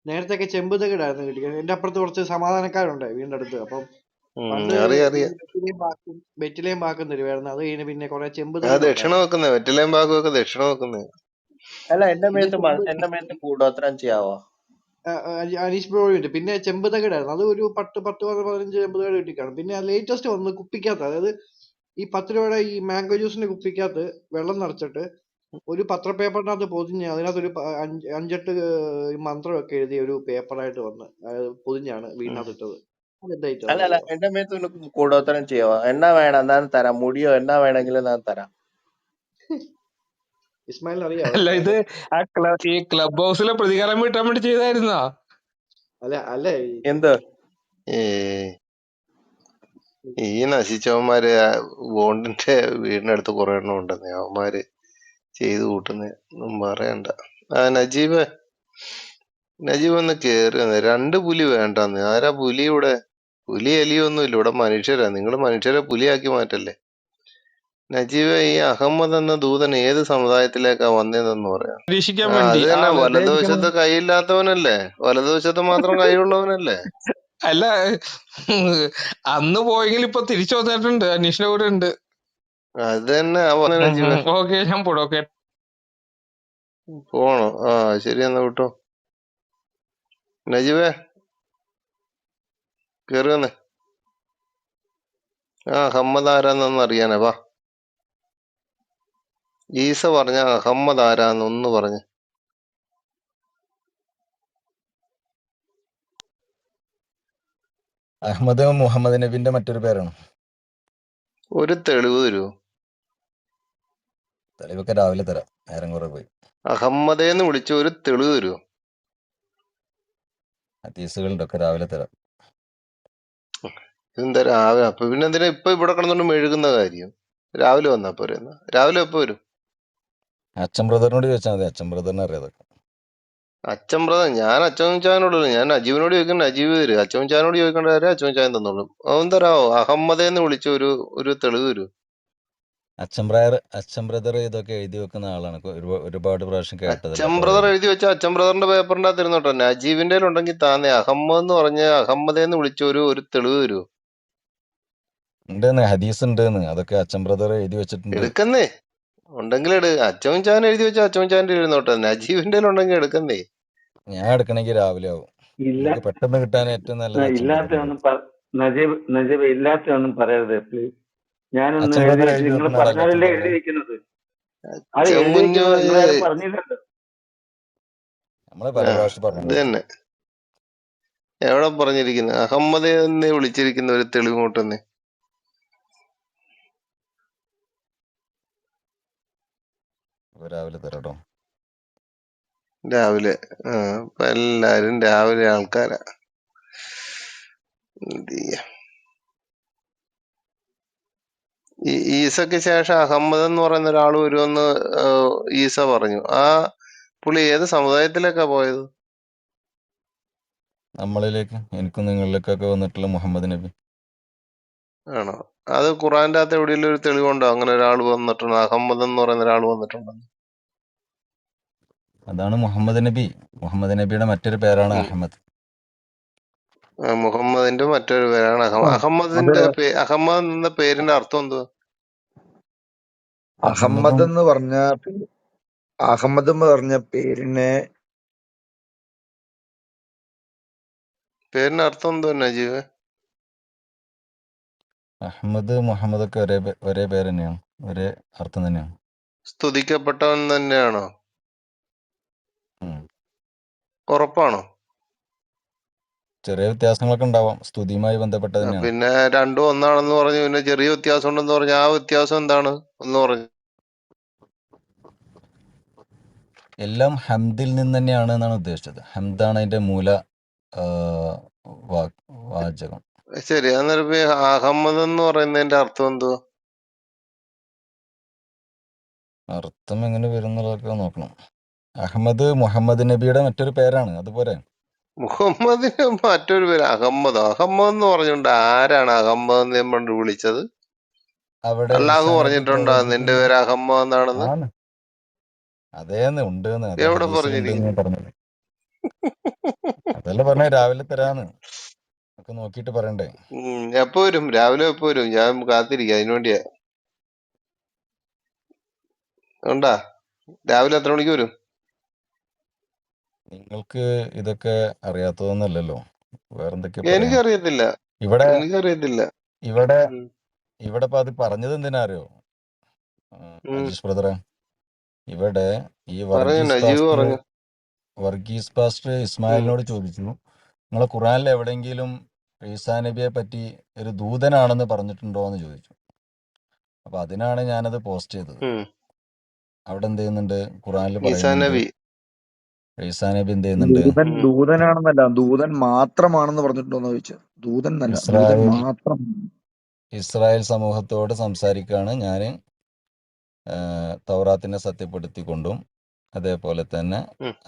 നേരത്തെ ചെമ്പുതകിടായിരുന്നു കിട്ടിയത്. എന്റെ അപ്പുറത്ത് കുറച്ച് സമാധാനക്കാരുണ്ട് വീടിന്റെ അടുത്ത്. അപ്പം പണ്ട് അറിയാം. വെറ്റിലേയും പാക്കും തരുമായിരുന്നു. അത് കഴിഞ്ഞ് പിന്നെ കുറെ ആ ചെമ്പുതകിട് ദക്ഷിണ ഉണ്ടായിരുന്നു. വെക്കുന്നേ, വെറ്റിലേം പാകും ഒക്കെ ദക്ഷിണ വെക്കുന്നേ. അല്ല എന്റെ ഇത് എന്റെ മേത്ത് കൂടോത്രം ചെയ്യാവോ? അനീഷ് ബ്രോയുണ്ട്. പിന്നെ ചെമ്പുതകിടായിരുന്നു. അത് ഒരു 10-15 ചെമ്പുതകിട് കിട്ടിക്കാണും. പിന്നെ ലേറ്റസ്റ്റ് വന്ന് കുപ്പിക്കകത്ത്, അതായത് ഈ 10 രൂപയുടെ ഈ മാംഗോ ജ്യൂസിന്റെ കുപ്പിക്കകത്ത് വെള്ളം നിറച്ചിട്ട് ഒരു പത്രപേപ്പറിനകത്ത് പൊതിഞ്ഞ് അതിനകത്ത് ഒരു 5-8 മന്ത്രമൊക്കെ എഴുതിയ ഒരു പേപ്പറായിട്ട് വന്ന് പൊതിഞ്ഞാണ് വീടിനകത്ത് ഇട്ടത്. അതെന്തായിട്ടാ അല്ല എന്റെ മേത്ത് കൂടോത്രം ചെയ്യാവോ? എന്നാ വേണം എന്നാ തരാം. മുടിയോ എന്നാ വേണമെങ്കിലും ഞാൻ തരാം. ഇസ്മായിലിന് അറിയാവോ? അല്ല, ഇത് ഈ ക്ലബ് ഹൗസിലെ പ്രതികാരം വീട്ടാൻ വേണ്ടി ചെയ്തായിരുന്നാ? അല്ല എന്ത് ഈ നശിച്ചവന്മാര് ബോണ്ടിന്റെ വീടിനടുത്ത് കുറെ എണ്ണം ഉണ്ടെന്നേ. അവന്മാര് ചെയ്തു കൂട്ടുന്നേ ഒന്നും പറയണ്ട. നജീബ് ഒന്ന് കേറി വന്നേ. 2 പുലി വേണ്ടെന്ന്. ആരാ പുലി ഇവിടെ? പുലി എലിയൊന്നും ഇല്ല ഇവിടെ, മനുഷ്യരാ. നിങ്ങൾ മനുഷ്യരെ പുലിയാക്കി മാറ്റല്ലേ. നജീബ്, ഈ അഹമ്മദ് എന്ന ദൂതൻ ഏത് സമുദായത്തിലേക്കാ വന്നതെന്ന് പറയാം. പരീക്ഷിക്കാൻ അത് വേണ്ടി തന്നെ, വെറുതെ ഇരിക്കണം. വലതുവശത്ത് കൈയില്ലാത്തവനല്ലേ? വലതുവശത്ത് മാത്രം കൈയുള്ളവനല്ലേ? അല്ല, അന്ന് പോയെങ്കിൽ ഇപ്പൊ തിരിച്ചു വന്നിട്ടുണ്ട്. അനീഷിന്റെ കൂടെ ഉണ്ട്. അത് തന്നെ നജീബ്. ഓക്കെ, ഞാൻ പോടും. ഓക്കെ, പോണോ? ശരി എന്നാ വിട്ടോ. നജീബേ കേറി വന്നേ. അഹമ്മദ് ആരാന്നൊന്ന് അറിയാനാ. വാ. ഈസ പറഞ്ഞ അഹമ്മദ് ആരാന്നൊന്ന് പറഞ്ഞ്. അഹമ്മദ് മുഹമ്മദ് നബിന്റെ മറ്റൊരു പേരാണ്. ഒരു തെളിവ് തരൂ. തെളിവൊക്കെ രാവിലെ തരാം, നേരം കുറെ പോയി. അഹമ്മദേന്ന് വിളിച്ച ഒരു തെളിവ് തരൂ. ഹദീസുകളുടെ ഒക്കെ രാവിലെ തരാം. ഇതെന്താ രാവിലെ? അപ്പൊ പിന്നെ എന്തിനാ ഇപ്പൊ ഇവിടെ കിടന്നോണ്ട് മെഴുകുന്ന കാര്യം? രാവിലെ വന്നാ പോരെ? രാവിലെ എപ്പോ വരും? അച്ഛൻ ബ്രദറിനോട് ചോദിച്ചാൽ മതി, അച്ഛൻ ബ്രദറിന് അറിയാതൊക്കെ. അച്ഛൻ ബ്രദർ? ഞാൻ അച്ഛൻ ചായനോടല്ലോ. ഞാൻ നജീബിനോട് ചോദിക്കണ്ട, നജീബ് തരും. അച്ഛൻ ചായനോട് ചോദിക്കേണ്ട കാര്യം അച്ഛൻ ചായൻ തന്നോളും. അവൻ തരാവോ? അഹമ്മദേന്ന് വിളിച്ച ഒരു തെളിവ് തരൂ. അച്ഛൻ ബ്രദർ ഇതൊക്കെ എഴുതി വെക്കുന്ന ആളാണ്. ഒരുപാട് പ്രാവശ്യം കേട്ടതല്ല. അച്ഛൻ ബ്രദർ എഴുതി വെച്ച അച്ഛൻ ബ്രദറിന്റെ പേപ്പറിന്റെ അകത്ത് ഇരുന്നോട്ടോ. നജീബിന്റെ ഉണ്ടെങ്കിൽ താന്നേ. അഹമ്മദ് എന്ന് പറഞ്ഞ അഹമ്മദേന്ന് വിളിച്ച ഒരു തെളിവ് തരൂ. ഉണ്ടെന്ന്, ഹദീസ് ഉണ്ടെന്ന്, അതൊക്കെ അച്ഛൻ ബ്രദർ എഴുതി വെച്ചിട്ടുണ്ട്. എടുക്കുന്നേ ഉണ്ടെങ്കിൽ അച്ഛൻ ചാൻ എഴുതി വെച്ച അച്ഛൻ ചാൻ്റെ ഇരുന്നോട്ടെ. നജീബിന്റെ ഉണ്ടെങ്കിൽ എടുക്കുന്നേ. ഞാൻ എടുക്കണമെങ്കിൽ രാവിലെ ആവും. എനിക്ക് പെട്ടെന്ന് കിട്ടാൻ ഏറ്റവും നല്ലത് അച്ഛൻ നജീബ് ഇല്ലാത്തൊന്നും പറയരുത് പ്ലീസ്. ഞാനൊന്ന് അച്ഛൻ ബ്രദർ എഴുതി, എഴുതി നിങ്ങൾ വെക്കുന്ന ആളല്ലേ പറഞ്ഞാലല്ലേ അച്ഛൻ ബ്രദർ. എഴുതി വെക്കുന്നത്. അത് എഴുതി വെക്കുന്നത് നിങ്ങളാരും പറഞ്ഞില്ലല്ലോ. നമ്മള് പല പ്രാവശ്യം അത് പറഞ്ഞു. തന്നെ. എവിടെ പറഞ്ഞിരിക്കുന്നു? അഹമ്മദ് എന്ന് വിളിച്ചിരിക്കുന്ന ഒരു തെളിവ് കൂട്ടുന്നേ. രാവിലെ തരാട്ടോ. രാവിലെ? ഇപ്പൊ എല്ലാരും രാവിലെ ആൾക്കാരാ. എന്ത് ചെയ്യാ? ഈ ഈസയ്ക്ക് ശേഷം അഹമ്മദ് എന്ന് പറയുന്ന ഒരാൾ വരുമെന്ന് ഈസ പറഞ്ഞു. ആ പുള്ളി ഏത് സമുദായത്തിലേക്കാ പോയത്? നമ്മളിലേക്ക്, എനിക്കും നിങ്ങളിലേക്കൊക്കെ വന്നിട്ടുള്ള മുഹമ്മദ് നബി. ആണോ? അത് ഖുറാന്റെ അകത്ത് എവിടെയെങ്കിലും ഒരു തെളിവുണ്ടോ അങ്ങനെ ഒരാൾ വന്നിട്ടുണ്ട്, അഹമ്മദ് എന്ന് പറയുന്ന ഒരാൾ വന്നിട്ടുണ്ടെന്ന്? അതാണ് മുഹമ്മദ് നബി. മുഹമ്മദ് നബിയുടെ മറ്റൊരു പേരാണ് അഹമ്മദ്. മുഹമ്മദിന്റെ മറ്റൊരു പേരാണ് ആ അത് അഹമ്മദ് എന്ന പേരിന്റെ അർത്ഥം എന്തുവാ? അഹമ്മദ് അഹമ്മദും എന്ന് പറഞ്ഞ അഹമ്മദ് എന്ന് പറഞ്ഞ പേരിന്റെ അർത്ഥം എന്തുവാ നജീബ്? അഹമ്മദ് മുഹമ്മദൊക്കെ ഒരേ പേര് തന്നെയാണ്, ഒരേ അർത്ഥം തന്നെയാണ്. സ്തുതിക്കപ്പെട്ടവൻ തന്നെയാണോ? ഉം. ഉറപ്പാണോ? ചെറിയ വ്യത്യാസങ്ങളൊക്കെ ഉണ്ടാവാം, സ്തുതിയുമായി ബന്ധപ്പെട്ട തന്നെയാണ്. പിന്നെ രണ്ടും ഒന്നാണെന്ന് പറഞ്ഞു, പിന്നെ ചെറിയ വ്യത്യാസം ഉണ്ടെന്ന് പറഞ്ഞു. ആ വ്യത്യാസം എന്താണ് ഒന്ന് പറഞ്ഞു? എല്ലാം ഹംദിൽ നിന്ന് തന്നെയാണ് എന്നാണ് ഉദ്ദേശിച്ചത്. ഹംദാണ് അതിന്റെ മൂല ആ, വാചകം. ശരി, അന്നേരം ഇപ്പൊ ഈ അഹമ്മദ് എന്ന് പറയുന്നതിന്റെ അർത്ഥം എന്തുവാ? അർത്ഥം എങ്ങനെ വരുന്നതൊക്കെ നോക്കണം. അഹമ്മദ് മുഹമ്മദ് നബിയുടെ മറ്റൊരു പേരാണ്, അതുപോലെ. മുഹമ്മദിന് മറ്റൊരു പേര് അഹമ്മദ്. അഹമ്മദ് എന്ന് പറഞ്ഞുകൊണ്ട് ആരാണ് അഹമ്മദ് എന്ന് നമ്മൾ വിളിച്ചത്? അവിടെ അള്ളാഹു ഈസാ നബി പറഞ്ഞിട്ടുണ്ടോ നിന്റെ പ്രവചിക്കുന്നത് പേര് അഹമ്മദ് എന്നാണെന്ന്? ആണ്. അതേന്ന് ഉണ്ടെന്ന്, അതേ എവിടെ ഹദീസിലുണ്ടെന്ന് പറഞ്ഞിരിക്കുന്നു? ഞാൻ പറഞ്ഞത്. അതല്ല പറഞ്ഞ രാവിലെ തരാന്ന് ഒക്കെ നോക്കിയിട്ട് പറയണ്ടേ. എപ്പോ വരും? രാവിലെ എപ്പോ വരും? ഞാൻ കാത്തിരിക്കാം അതിനു വേണ്ടിയാ. ഉണ്ടാ രാവിലെ എത്ര മണിക്ക് വരും? നിങ്ങൾക്ക് ഇതൊക്കെ അറിയാത്തതൊന്നല്ലല്ലോ, വേറെന്തൊക്കെ പറയാം. എനിക്കറിയത്തില്ല, ഇവിടെ എനിക്കറിയത്തില്ല. ഇവിടെ ഉം, ഇവിടെ ഇപ്പൊ അത് പറഞ്ഞത് എന്തിനാ അറിയോ ഉം. അജീഷ് ബ്രദറെ? ഇവിടെ ഈ പറഞ്ഞു, നജീബ് പറഞ്ഞു. വർഗീസ് പാസ്റ്റർ ഇസ്മായിലിനോട് ചോദിച്ചു, നിങ്ങളെ ഖുറാനിൽ എവിടെയെങ്കിലും ഈസാ നബിയെ പറ്റി ഒരു ദൂതനാണെന്ന് പറഞ്ഞിട്ടുണ്ടോ എന്ന് ചോദിച്ചു. അപ്പൊ അതിനാണ് ഞാനത് പോസ്റ്റ് ചെയ്തത്. അവിടെ എന്ത് ചെയ്യുന്നുണ്ട്? ഖുറാനിൽ ഈസാ പറയുന്നുണ്ട് നബി. ഈസാ നബി എന്ത് ചെയ്യുന്നുണ്ട്? ദൂതനാണെന്നല്ല, ദൂതൻ മാത്രമാണെന്ന് പറഞ്ഞിട്ടുണ്ടോന്ന് ചോദിച്ചത്. ദൂതൻ എന്നല്ല, ദൂതൻ മാത്രം. ഇസ്രായേൽ സമൂഹത്തോട് സംസാരിക്കുകയാണ് ഞാൻ, തൗറാത്തിനെ സത്യപ്പെടുത്തിക്കൊണ്ടും അതേപോലെ തന്നെ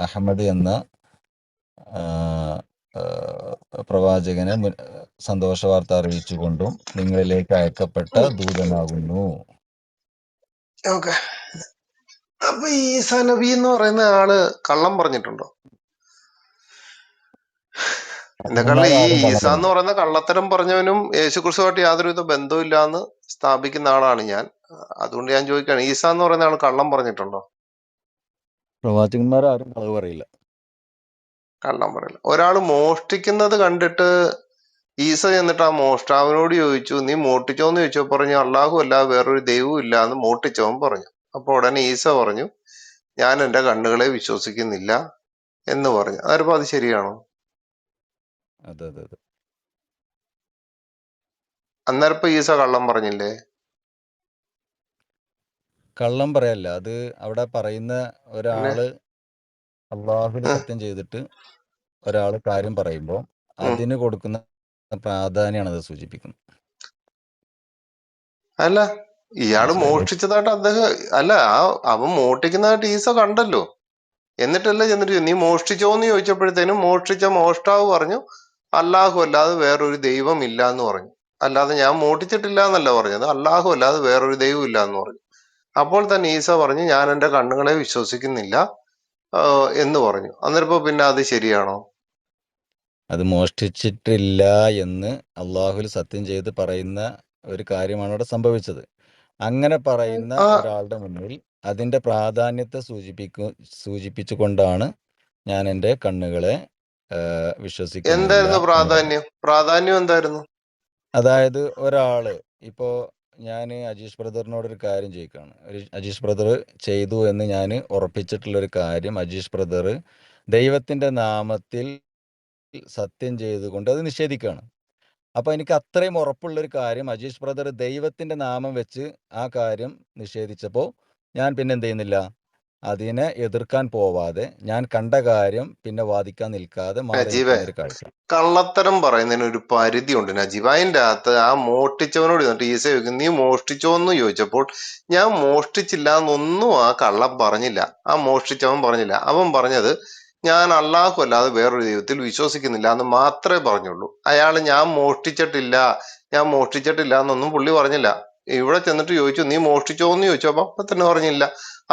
അഹമ്മദ് എന്ന ആ, ആ, പ്രവാചകനെ സന്തോഷ വാർത്ത അറിയിച്ചുകൊണ്ടും നിങ്ങളിലേക്ക് അയക്കപ്പെട്ട ദൂതനാകുന്നു. ഓക്കെ. അപ്പൊ ഈസാ നബി എന്ന് പറയുന്ന ആള് കള്ളം പറഞ്ഞിട്ടുണ്ടോ? എന്റെ കള്ള ഈ ആരും ഈസ എന്ന് കള്ളപ്പറയില്ല. പറയുന്ന കള്ളത്തരം പറഞ്ഞവനും യേശുക്രിസ്തുവായിട്ട് യാതൊരുവിധ ബന്ധമില്ലാന്ന് സ്ഥാപിക്കുന്ന ആളാണ് ഞാൻ. അതുകൊണ്ട് ഞാൻ ചോദിക്കുകയാണ്, ഈസ എന്ന് പറയുന്ന ആൾ കള്ളം പറഞ്ഞിട്ടുണ്ടോ? പ്രവാചകന്മാർ ആരും കളവ് പറയില്ല. കള്ളം പറയില്ല. ഒരാൾ മോഷ്ടിക്കുന്നത് കണ്ടിട്ട് ഈസ ചെന്നിട്ട് ആ മോഷ്ടാവിനോട് ചോദിച്ചു, നീ മോഷ്ടിച്ചോന്ന് ചോദിച്ചോ? പറഞ്ഞു, അള്ളാഹു അല്ലാതെ വേറൊരു ദൈവവും ഇല്ല എന്ന് മോഷ്ടിച്ചവൻ പറഞ്ഞു. അപ്പൊ ഉടനെ ഈസ പറഞ്ഞു, ഞാൻ എന്റെ കണ്ണുകളെ വിശ്വസിക്കുന്നില്ല എന്ന് പറഞ്ഞു. അതായപ്പോ അത് ശരിയാണോ? അതെ അതെ അതെ. അന്നേരപ്പോ ഈസ കള്ളം പറഞ്ഞില്ലേ? കള്ളം പറയല്ല, അത് അവിടെ പറയുന്ന പിന്നെ ഒരാള് അള്ളാഹുവിൽ സത്യം ചെയ്തിട്ട് ഒരാൾ കാര്യം പറയുമ്പോൾ അതിന് കൊടുക്കുന്ന പ്രാധാന്യമാണ് അത് സൂചിപ്പിക്കുന്നത്. അല്ല, ഇയാള് മനസ്സിലായില്ലേ? മോഷ്ടിച്ചതായിട്ട് അദ്ദേഹം അല്ല, അവൻ മോഷ്ടിക്കുന്നതായിട്ട് ഈസ കണ്ടല്ലോ. എന്നിട്ടല്ലേ ചെന്നിട്ട് നീ മോഷ്ടിച്ചോന്ന് ചോദിച്ചപ്പോഴത്തേനും മോഷ്ടിച്ച മോഷ്ടാവ് പറഞ്ഞു, അല്ലാഹു അല്ലാതെ വേറൊരു ദൈവം ഇല്ല എന്ന് പറഞ്ഞു. അല്ലാതെ ഞാൻ മോഷ്ടിച്ചിട്ടില്ല എന്നല്ല പറഞ്ഞത്, അല്ലാഹു അല്ലാതെ വേറൊരു ദൈവം ഇല്ല എന്ന് പറഞ്ഞു. അപ്പോൾ തന്നെ ഈസ പറഞ്ഞു, ഞാൻ എന്റെ കണ്ണുകളെ വിശ്വസിക്കുന്നില്ല എന്ന് പറഞ്ഞു. അന്നേരപ്പോ പിന്നെ അത് ശരിയാണോ? അത് മോഷ്ടിച്ചിട്ടില്ല എന്ന് അള്ളാഹുൽ സത്യം ചെയ്ത് പറയുന്ന ഒരു കാര്യമാണ് അവിടെ സംഭവിച്ചത്. അങ്ങനെ പറയുന്ന ആ ഒരാളുടെ മുന്നിൽ അതിന്റെ പ്രാധാന്യത്തെ സൂചിപ്പിച്ചുകൊണ്ടാണ് ഞാൻ എൻ്റെ കണ്ണുകളെ വിശ്വസിക്കുന്നില്ല എന്തായിരുന്നു എന്ന് പറഞ്ഞത്. പ്രാധാന്യം എന്തായിരുന്നു? അതായത് ഒരാള് ഇപ്പോ ഞാൻ അജീഷ് ബ്രദറിനോട് ഒരു കാര്യം ചോദിക്കുകയാണ്, അജീഷ് ബ്രദർ ചെയ്തു എന്ന് ഞാൻ ഉറപ്പിച്ചിട്ടുള്ള ഒരു കാര്യം അജീഷ് ബ്രദർ ദൈവത്തിന്റെ നാമത്തിൽ സത്യം ചെയ്തുകൊണ്ട് അത് നിഷേധിക്കുകയാണ്. അപ്പൊ എനിക്ക് അത്രയും ഉറപ്പുള്ളൊരു കാര്യം അജീഷ് ബ്രദർ ദൈവത്തിന്റെ നാമം വെച്ച് ആ കാര്യം നിഷേധിച്ചപ്പോൾ ഞാൻ പിന്നെ എന്ത് ചെയ്യുന്നില്ല, അതിനെ എതിർക്കാൻ പോവാതെ ഞാൻ കണ്ട കാര്യം പിന്നെ വാദിക്കാൻ നിൽക്കാതെ മാറി നജീബേ, നിൽക്കുന്ന ഒരു കാഴ്ച. കള്ളത്തരം പറയുന്നതിന് ഒരു പരിധി ഉണ്ട് നജീബ്. അതിന്റെ അകത്ത് ആ മോഷ്ടിച്ചവനോട് ചെന്നിട്ട് ഈസ ചോദിക്കും, നീ മോഷ്ടിച്ചോന്ന് ചോദിച്ചപ്പോൾ ഞാൻ മോഷ്ടിച്ചില്ല എന്നൊന്നും ആ കള്ളം പറഞ്ഞില്ല, ആ മോഷ്ടിച്ചവൻ പറഞ്ഞില്ല. അവൻ പറഞ്ഞത്, ഞാൻ അല്ലാഹു അല്ലാതെ വേറൊരു ദൈവത്തിൽ വിശ്വസിക്കുന്നില്ല എന്ന് മാത്രമേ പറഞ്ഞുള്ളൂ. അയാള് ഞാൻ മോഷ്ടിച്ചിട്ടില്ല എന്നൊന്നും പുള്ളി പറഞ്ഞില്ല. ഇവിടെ ചെന്നിട്ട് ചോദിച്ചു നീ മോഷ്ടിച്ചോ എന്ന് ചോദിച്ചപ്പോ അപ്പൊ തന്നെ പറഞ്ഞില്ല.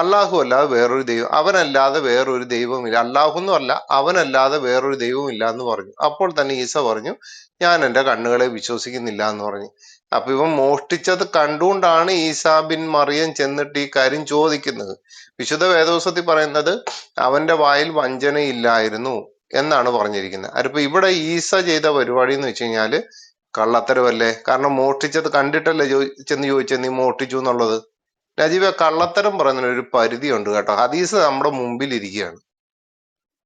അല്ലാഹു അല്ലാതെ വേറൊരു ദൈവം, അവനല്ലാതെ വേറൊരു ദൈവമില്ല, അല്ലാഹുന്നും അല്ല അവനല്ലാതെ വേറൊരു ദൈവവും ഇല്ല എന്ന് പറഞ്ഞു. അപ്പോൾ തന്നെ ഈസ പറഞ്ഞു ഞാൻ എന്റെ കണ്ണുകളെ വിശ്വസിക്കുന്നില്ല എന്ന് പറഞ്ഞു. അപ്പൊ ഇവൻ മോഷ്ടിച്ചത് കണ്ടുകൊണ്ടാണ് ഈസാ ബിൻ മറിയം ചെന്നിട്ട് ഈ കാര്യം ചോദിക്കുന്നത്. വിശുദ്ധ വേദോസത്തിൽ പറയുന്നത് അവന്റെ വായിൽ വഞ്ചനയില്ലായിരുന്നു എന്നാണ് പറഞ്ഞിരിക്കുന്നത്. അതിപ്പോ ഇവിടെ ഈസ ചെയ്ത പരിപാടി എന്ന് വെച്ച് കഴിഞ്ഞാല് കള്ളത്തരമല്ലേ? കാരണം മോഷ്ടിച്ചത് കണ്ടിട്ടല്ലേ ചെന്ന് ചോദിച്ചത് നീ മോഷ്ടിച്ചു എന്നുള്ളത്. നജീബ, കള്ളത്തരം പറയുന്നതിന് ഒരു പരിധിയുണ്ട് കേട്ടോ. ഹദീസ് നമ്മുടെ മുമ്പിൽ ഇരിക്കുകയാണ്.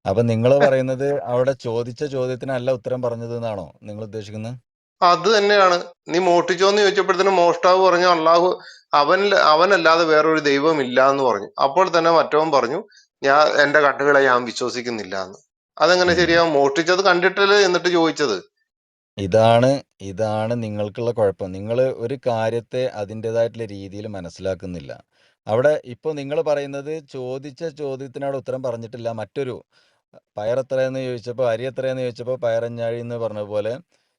അപ്പൊ നിങ്ങൾ പറയുന്നത് അവിടെ ചോദിച്ച ചോദ്യത്തിനല്ല ഉത്തരം പറഞ്ഞത് എന്നാണോ നിങ്ങൾ ഉദ്ദേശിക്കുന്നത്? അത് തന്നെയാണ്. നീ മോഷ്ടിച്ചോന്ന് ചോദിച്ചപ്പോഴത്തേനും മോഷ്ടാവ് പറഞ്ഞു അവനല്ലാതെ വേറൊരു ദൈവം ഇല്ല എന്ന് പറഞ്ഞു. അപ്പോൾ തന്നെ മറ്റവൻ പറഞ്ഞു എന്റെ കണ്ണുകളെ ഞാൻ വിശ്വസിക്കുന്നില്ല എന്ന്. അതെങ്ങനെ ശരിയാവും? മോഷ്ടിച്ചത് കണ്ടിട്ടല്ലേ എന്നിട്ട് ചോദിച്ചത്. ഇതാണ് നിങ്ങൾക്കുള്ള കുഴപ്പം. നിങ്ങൾ ഒരു കാര്യത്തെ അതിൻ്റെതായിട്ടുള്ള രീതിയിൽ മനസ്സിലാക്കുന്നില്ല. അവിടെ ഇപ്പോൾ നിങ്ങൾ പറയുന്നത് ചോദിച്ച ചോദ്യത്തിനവിടെ ഉത്തരം പറഞ്ഞിട്ടില്ല. മറ്റൊരു പയർ എത്രയെന്ന് ചോദിച്ചപ്പോൾ അരി എത്രയെന്ന് ചോദിച്ചപ്പോൾ പയറഞ്ഞാഴി എന്ന് പറഞ്ഞ പോലെ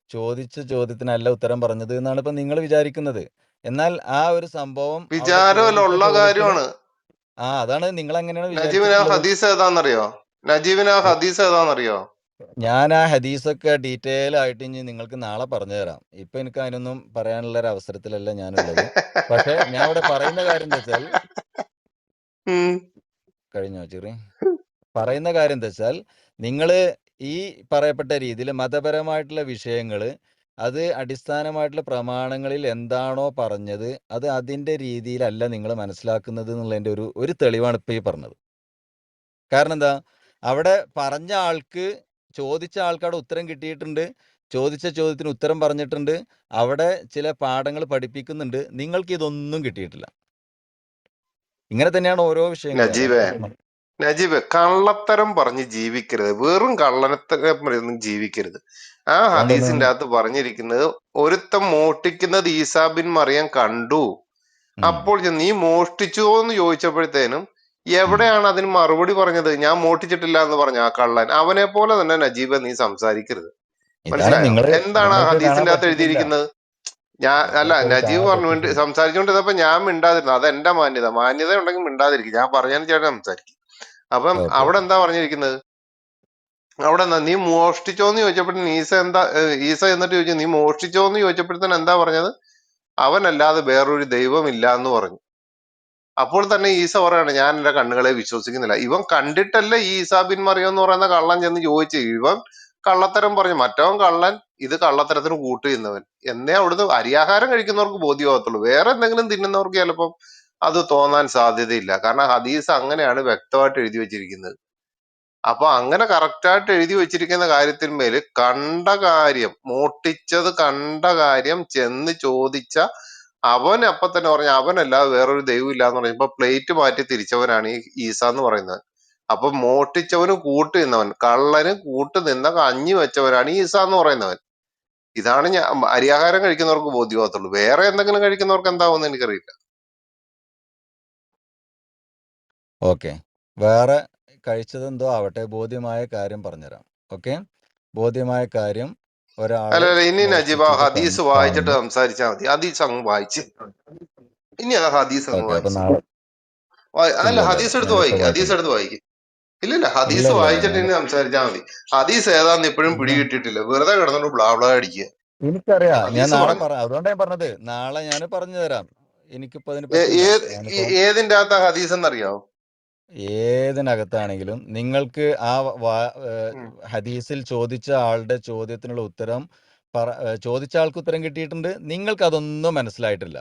ചോദിച്ച ചോദ്യത്തിനല്ല ഉത്തരം പറഞ്ഞത് എന്നാണ് ഇപ്പം നിങ്ങൾ വിചാരിക്കുന്നത്. എന്നാൽ ആ ഒരു സംഭവം അവിടെ വിചാരമല്ല, ചോദിച്ച ഉള്ള ചോദ്യത്തിന് കാര്യമാണ്. അതാണ് നിങ്ങൾ എങ്ങനെയാണ് നജീബിന് ആ വിചാരിച്ചിട്ടുള്ളത്. ഹദീസ് ഏതാണെന്നറിയോ? നജീബിന് ആ ഹദീസ് ഏതാണെന്നറിയോ? ഞാൻ ആ ഹദീസൊക്കെ ഡീറ്റെയിൽ ആയിട്ട് ഇനി നിങ്ങൾക്ക് നാളെ പറഞ്ഞു തരാം. ഇപ്പൊ എനിക്ക് അതിനൊന്നും പറയാനുള്ള ഒരു അവസരത്തിലല്ല ഞാനുള്ളത്. പക്ഷെ ഞാൻ ഇവിടെ പറയുന്ന കാര്യം എന്താ വെച്ചാൽ ഉം. കഴിഞ്ഞോ ചെറിയ പറയുന്ന കാര്യം എന്താ വെച്ചാൽ നിങ്ങൾ ഈ പറയപ്പെട്ട രീതിയിൽ മതപരമായിട്ടുള്ള വിഷയങ്ങൾ അത് അടിസ്ഥാനമായിട്ടുള്ള പ്രമാണങ്ങളിൽ എന്താണോ പറഞ്ഞത് അത് അതിന്റെ രീതിയിലല്ല നിങ്ങൾ മനസ്സിലാക്കുന്നത് എന്നുള്ളതിന്റെ ഒരു തെളിവാണ് ഇപ്പൊ ഈ പറഞ്ഞത്. കാരണം എന്താ, അവിടെ പറഞ്ഞ ആൾക്ക് ചോദിച്ച ആൾക്ക് അവിടെ ഉത്തരം കിട്ടിയിട്ടുണ്ട്, ചോദിച്ച ചോദ്യത്തിന് ഉത്തരം പറഞ്ഞിട്ടുണ്ട്, അവിടെ ചില പാഠങ്ങൾ പഠിപ്പിക്കുന്നുണ്ട്. നിങ്ങൾക്ക് ഇതൊന്നും കിട്ടിയിട്ടില്ല. ഇങ്ങനെ തന്നെയാണ് ഓരോ വിഷയങ്ങളും. നജീബ് കള്ളത്തരം പറഞ്ഞ് ജീവിക്കരുത്, വെറും കള്ളത്തരം പറഞ്ഞൊന്നും ജീവിക്കരുത്. ആ ഹദീസിന്റെ അകത്ത് പറഞ്ഞിരിക്കുന്നത് ഒരുത്തം മോഷ്ടിക്കുന്നത് ഈസാ ബിൻ മറിയം കണ്ടു. അപ്പോൾ നീ മോഷ്ടിച്ചോ എന്ന് ചോദിച്ചപ്പോഴത്തേനും എവിടെയാണ് അതിന് മറുപടി പറഞ്ഞത്? ഞാൻ മോഷ്ടിച്ചിട്ടില്ല എന്ന് പറഞ്ഞ ആ കള്ളൻ. അവനെ പോലെ തന്നെ നജീബ് നീ സംസാരിക്കരുത്. മനസ്സിലായോ? എന്താണ് ആ ഹദീസിന്റെ അകത്ത് എഴുതിയിരിക്കുന്നത്? നജീബ് പറഞ്ഞു സംസാരിച്ചുകൊണ്ടിരുന്നപ്പോ ഞാൻ മിണ്ടാതിരുന്നു. അത് എന്റെ മാന്യത ഉണ്ടെങ്കിൽ മിണ്ടാതിരിക്കും. ഞാൻ പറഞ്ഞതിന് ചേട്ടൻ സംസാരിക്കും. അപ്പം അവിടെ എന്താ പറഞ്ഞിരിക്കുന്നത്? അവിടെ നീ മോഷ്ടിച്ചോന്ന് ചോദിച്ചപ്പോഴത്തേന് ഈസ എന്നിട്ട് ചോദിച്ചു നീ മോഷ്ടിച്ചോന്ന് ചോദിച്ചപ്പോഴത്തേന് എന്താ പറഞ്ഞത്? അവനല്ലാതെ വേറൊരു ദൈവം ഇല്ല എന്ന് പറഞ്ഞു. അപ്പോൾ തന്നെ ഈസ പറയാണ് ഞാൻ എന്റെ കണ്ണുകളെ വിശ്വസിക്കുന്നില്ല. ഇവൻ കണ്ടിട്ടല്ലേ ഈ ഈസാ ബിൻ മറിയം എന്ന് പറയുന്ന കള്ളൻ ചെന്ന് ചോദിച്ചു. ഇവൻ കള്ളത്തരം പറഞ്ഞു, മറ്റവൻ കള്ളൻ, ഇത് കള്ളത്തരത്തിന് കൂട്ടു ചെയ്യുന്നവൻ എന്നേ അവിടുന്ന് അരിയാഹാരം കഴിക്കുന്നവർക്ക് ബോധ്യമാകത്തുള്ളൂ. വേറെ എന്തെങ്കിലും തിന്നുന്നവർക്ക് ചിലപ്പം അത് തോന്നാൻ സാധ്യതയില്ല. കാരണം ഹദീസ് അങ്ങനെയാണ് വ്യക്തമായിട്ട് എഴുതി വെച്ചിരിക്കുന്നത്. അപ്പൊ അങ്ങനെ കറക്റ്റായിട്ട് എഴുതി വെച്ചിരിക്കുന്ന കാര്യത്തിന്മേൽ കണ്ട കാര്യം, മോഷ്ടിച്ചത് കണ്ട കാര്യം ചെന്ന് ചോദിച്ച അവൻ അപ്പൊ തന്നെ പറഞ്ഞ അവനല്ലാതെ വേറൊരു ദൈവം ഇല്ല എന്ന് പറഞ്ഞപ്പോ പ്ലേറ്റ് മാറ്റി തിരിച്ചവനാണ് ഈ ഈസ എന്ന് പറയുന്നത്. അപ്പൊ മോഷ്ടിച്ചവന് കൂട്ടു നിന്നവൻ, കള്ളന് കൂട്ടു നിന്ന കഞ്ഞി വെച്ചവനാണ് ഈ ഈസ എന്ന് പറയുന്നവൻ. ഇതാണ് അരിയാഹാരം കഴിക്കുന്നവർക്ക് ബോധ്യമാകത്തുള്ളൂ. വേറെ എന്തെങ്കിലും കഴിക്കുന്നവർക്ക് എന്താവുമെന്ന് എനിക്കറിയില്ല. ഓക്കെ, വേറെ കഴിച്ചതെന്തോ ആവട്ടെ, ബോധ്യമായ കാര്യം പറഞ്ഞുതരാം. ഓക്കെ, ബോധ്യമായ കാര്യം അല്ല ഇനി നജീബ് ഹദീസ് വായിച്ചിട്ട് സംസാരിച്ചാൽ മതി. ഹദീസ് അങ്ങ് വായിച്ച് ഇനി ആ ഹദീസ് അങ്ങ് വായിച്ച് അല്ല ഹദീസ് എടുത്ത് വായിക്കും. ഇല്ല ഹദീസ് വായിച്ചിട്ട് ഇനി സംസാരിച്ചാൽ മതി. ഹദീസ് ഏതാന്ന് ഇപ്പോഴും പിടികിട്ടിട്ടില്ല. വെറുതെ കിടന്നോണ്ട് ബ്ലാബ്ലാ അടിക്കുക. എനിക്കറിയാം, ഞാൻ നാളെ അതുകൊണ്ടാണ് ഞാൻ പറഞ്ഞത് നാളെ ഞാൻ പറഞ്ഞു തരാം. എനിക്കിപ്പോ ഏതിന്റെ അകത്താ ഹദീസ് എന്നറിയാവോ? ഏതിനകത്താണെങ്കിലും നിങ്ങൾക്ക് ആ ഹദീസിൽ ചോദിച്ച ആളുടെ ചോദ്യത്തിനുള്ള ഉത്തരം ചോദിച്ച ആൾക്ക് ഉത്തരം കിട്ടിയിട്ടുണ്ട്. നിങ്ങൾക്ക് അതൊന്നും മനസ്സിലായിട്ടില്ല.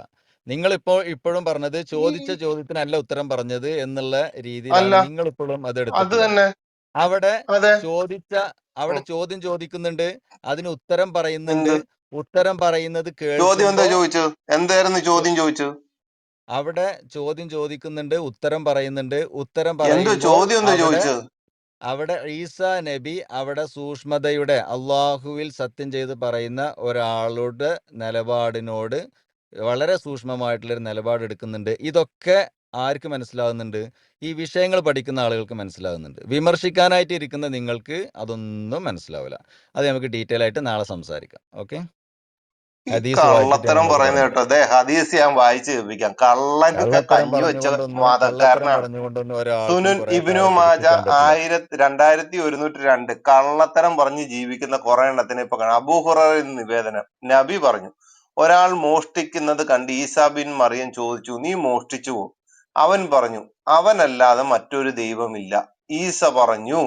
നിങ്ങൾ ഇപ്പോഴും പറഞ്ഞത് ചോദിച്ച ചോദ്യത്തിനല്ല ഉത്തരം പറഞ്ഞത് എന്നുള്ള രീതിയിലാണ് നിങ്ങൾ ഇപ്പോഴും അത് എടുത്തിട്ടുള്ളത്. അവിടെ ചോദ്യം ചോദിക്കുന്നുണ്ട്, അതിന് ഉത്തരം പറയുന്നുണ്ട്. ഉത്തരം പറയുന്നത് അവിടെ ചോദ്യം ചോദിക്കുന്നുണ്ട്, ഉത്തരം പറയുന്നുണ്ട്. ഉത്തരം പറയുമ്പോൾ അവിടെ ഈസാ നബി അവിടെ സൂക്ഷ്മതയുടെ അള്ളാഹുവിൽ സത്യം ചെയ്ത് പറയുന്ന ഒരാളുടെ നിലപാടിനോട് വളരെ സൂക്ഷ്മമായിട്ടുള്ളൊരു നിലപാട് എടുക്കുന്നുണ്ട്. ഇതൊക്കെ ആർക്ക് മനസ്സിലാകുന്നുണ്ട്? ഈ വിഷയങ്ങൾ പഠിക്കുന്ന ആളുകൾക്ക് മനസ്സിലാകുന്നുണ്ട്. വിമർശിക്കാനായിട്ട് ഇരിക്കുന്ന നിങ്ങൾക്ക് അതൊന്നും മനസ്സിലാവില്ല. അത് നമുക്ക് ഡീറ്റെയിൽ ആയിട്ട് നാളെ സംസാരിക്കാം. ഓക്കെ. ഈ ഹദീസ് വായിച്ചിട്ട് ഞാൻ കള്ളത്തരം നിങ്ങൾക്ക് പറയുന്ന പറഞ്ഞു കേട്ടോ. തരാം. അതെ, ഹദീസ് ഞാൻ വായിച്ച് കേൾപ്പിക്കാം. കള്ളന്റെ കള്ളത്തരം കഞ്ഞി വെച്ച കള്ളത്തരം മതക്കാരനാണ് പറഞ്ഞുകൊണ്ടൊന്നും ഒരാൾക്കും സുനുൻ കുറെ ഇബ്നു കാലം മാജ. പിടിപ്പിക്കാൻ പറ്റില്ല. 2102 കള്ളത്തരം പറഞ്ഞ് ജീവിക്കുന്ന കുറെ എണ്ണത്തിന് ഇപ്പൊ കാണാം. അബൂ ഹുറൈറ നിവേദനം, നബി പറഞ്ഞു, ഒരാൾ മോഷ്ടിക്കുന്നത് കണ്ട് ഈസാ ബിൻ മറിയം ചോദിച്ചു, നീ മോഷ്ടിച്ചുവോ? അവൻ പറഞ്ഞു, അവനല്ലാതെ മറ്റൊരു ദൈവമില്ല. ഈസ പറഞ്ഞു,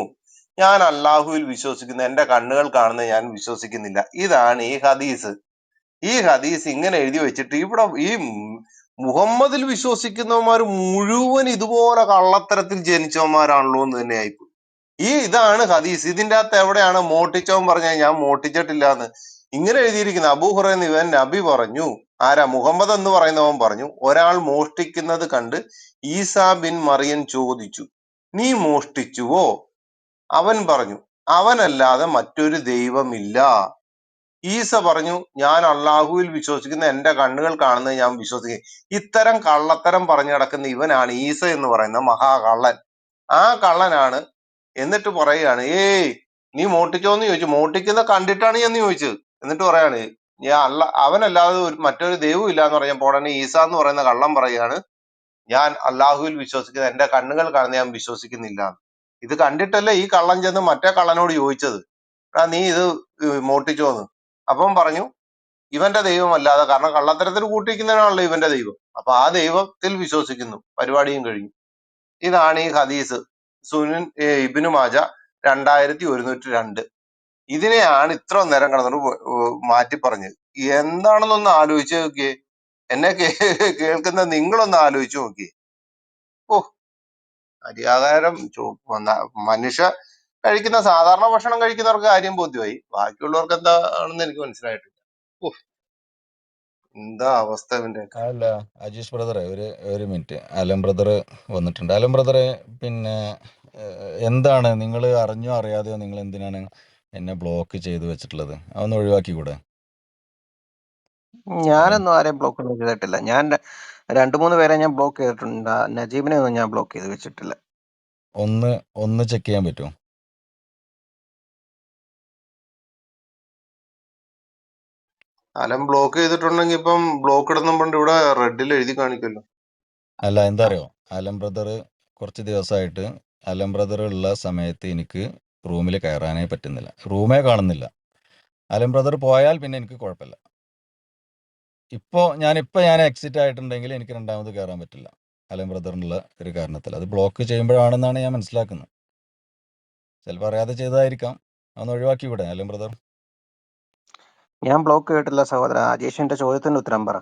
ഞാൻ അള്ളാഹുവിൽ വിശ്വസിക്കുന്നു, എന്റെ കണ്ണുകൾ കാണുന്നത് ഞാൻ വിശ്വസിക്കുന്നില്ല. ഇതാണ് ഈ ഹദീസ്. ഈ ഹദീസ് ഇങ്ങനെ എഴുതി വെച്ചിട്ട് ഇവിടെ ഈ മുഹമ്മദിൽ വിശ്വസിക്കുന്നവന്മാർ മുഴുവൻ ഇതുപോലെ കള്ളത്തരത്തിൽ ജനിച്ചവന്മാരാണല്ലോ എന്ന് തന്നെ ആയിപ്പോയി. ഇതാണ് ഹദീസ്. ഇതിന്റെ അകത്ത് എവിടെയാണ് മോട്ടിച്ചവൻ പറഞ്ഞാൽ ഞാൻ മോട്ടിച്ചിട്ടില്ല എന്ന് ഇങ്ങനെ എഴുതിയിരിക്കുന്നത്? അബൂ ഹുറൈറ ഇവൻ നബി പറഞ്ഞു, ആരാ? മുഹമ്മദ് എന്ന് പറയുന്നവൻ പറഞ്ഞു, ഒരാൾ മോഷ്ടിക്കുന്നത് കണ്ട് ഈസാ ബിൻ മറിയം ചോദിച്ചു, നീ മോഷ്ടിച്ചുവോ? അവൻ പറഞ്ഞു, അവനല്ലാതെ മറ്റൊരു ദൈവമില്ല. ഈസ പറഞ്ഞു, ഞാൻ അള്ളാഹുവിൽ വിശ്വസിക്കുന്ന, എന്റെ കണ്ണുകൾ കാണുന്നത് ഞാൻ വിശ്വസിക്കുന്നു. ഇത്തരം കള്ളത്തരം പറഞ്ഞു കിടക്കുന്ന ഇവനാണ് ഈസ എന്ന് പറയുന്ന മഹാകള്ളൻ. ആ കള്ളനാണ്. എന്നിട്ട് പറയുകയാണ്, ഏയ് നീ മോട്ടിച്ചോന്ന് ചോദിച്ചു. മോട്ടിക്കുന്ന കണ്ടിട്ടാണ് എന്ന് ചോദിച്ചത്. എന്നിട്ട് പറയാണ്, ഞാൻ അവനല്ലാതെ മറ്റൊരു ദൈവം ഇല്ല എന്ന് പറഞ്ഞപ്പോൾ ഉടനെ ഈസ എന്ന് പറയുന്ന കള്ളൻ പറയുകയാണ്, ഞാൻ അള്ളാഹുവിൽ വിശ്വസിക്കുന്നത്, എന്റെ കണ്ണുകൾ കാണുന്നത് ഞാൻ വിശ്വസിക്കുന്നില്ല. ഇത് കണ്ടിട്ടല്ലേ ഈ കള്ളൻ ചെന്ന് മറ്റേ കള്ളനോട് ചോദിച്ചത്, നീ ഇത് മോട്ടിച്ചോന്ന്. അപ്പം പറഞ്ഞു, ഇവന്റെ ദൈവമല്ലാതെ, കാരണം കള്ളത്തരത്തിൽ കൂട്ടിക്കുന്നതിനാണല്ലോ ഇവന്റെ ദൈവം, അപ്പൊ ആ ദൈവത്തിൽ വിശ്വസിക്കുന്നു. പരിപാടിയും കഴിഞ്ഞു. ഇതാണ് ഈ ഹദീസ്. സുനൻ ഇബ്നു മാജ 2102. ഇതിനെയാണ് ഇത്ര നേരം കിടന്നിട്ട് മാറ്റി പറഞ്ഞത്. എന്താണെന്നൊന്ന് ആലോചിച്ച് നോക്കിയേ. എന്നെ കേൾക്കുന്ന നിങ്ങളൊന്ന് ആലോചിച്ച് നോക്കിയേ. ഓ, അരിയാഹാരം മനുഷ്യ കഴിക്കുന്ന സാധാരണ ഭക്ഷണം കഴിക്കുന്നവർക്ക് കാര്യം ബോധ്യമായി. ബാക്കിയുള്ളവർക്ക് എന്താണെന്ന് എനിക്ക് മനസ്സിലായിട്ടില്ല. ഓ, എന്താ അവസ്ഥ ഇവന്റെ. അല്ല അജീഷ് ബ്രദറെ, ഒരു മിനിറ്റ്. അലൻ ബ്രദർ വന്നിട്ടുണ്ട്. അലൻ ബ്രദറെ, പിന്നെ എന്താണ് നിങ്ങൾ അറിഞ്ഞോ അറിയാതെയോ നിങ്ങൾ എന്തിനാണ് എന്നെ ബ്ലോക്ക് ചെയ്ത് വെച്ചിട്ടുള്ളത്? അതൊന്ന് ഒഴിവാക്കിക്കൂടെ? അലൻ ഞാനൊന്നും ആരെയും ബ്ലോക്ക് ഒന്നും ചെയ്തിട്ടില്ല. ഞാൻ 2-3 പേരെ ഞാൻ ബ്ലോക്ക് ചെയ്തിട്ടുണ്ട്. നജീബിനെ ഒന്നും ഞാൻ ബ്ലോക്ക് ചെയ്ത് വെച്ചിട്ടില്ല. ഒന്ന് ചെക്ക് ചെയ്യാൻ പറ്റുമോ? അലൻ ബ്ലോക്ക് ചെയ്തിട്ടുണ്ടെങ്കിൽ ഇപ്പം ബ്ലോക്ക് ഇടുന്ന പണ്ട് ഇവിടെ റെഡിൽ എഴുതി കാണിക്കുമല്ലോ. അല്ല, എന്താ അറിയോ, അലൻ ബ്രദർ കുറച്ച് ദിവസമായിട്ട് അലൻ ബ്രദർ ഉള്ള സമയത്ത് എനിക്ക് റൂമിൽ കയറാനേ പറ്റുന്നില്ല, റൂമേ കാണുന്നില്ല. അലൻ ബ്രദർ പോയാൽ പിന്നെ എനിക്ക് കുഴപ്പമില്ല. ഇപ്പോൾ ഞാൻ എക്സിറ്റ് ആയിട്ടുണ്ടെങ്കിൽ എനിക്ക് രണ്ടാമത് കയറാൻ പറ്റില്ല, അലൻ ബ്രദറിനുള്ള ഒരു കാരണത്തിൽ. അത് ബ്ലോക്ക് ചെയ്യുമ്പോഴാണെന്നാണ് ഞാൻ മനസ്സിലാക്കുന്നത്. ചിലപ്പോൾ അറിയാതെ ചെയ്തതായിരിക്കാം. അതൊന്ന് ഒഴിവാക്കി വിടെ അലൻ ബ്രദർ. ഞാൻ ബ്ലോക്ക് ചെയ്തിട്ടില്ല സഹോദര. അജീഷിന്റെ ചോദ്യത്തിന് ഉത്തരം പറ.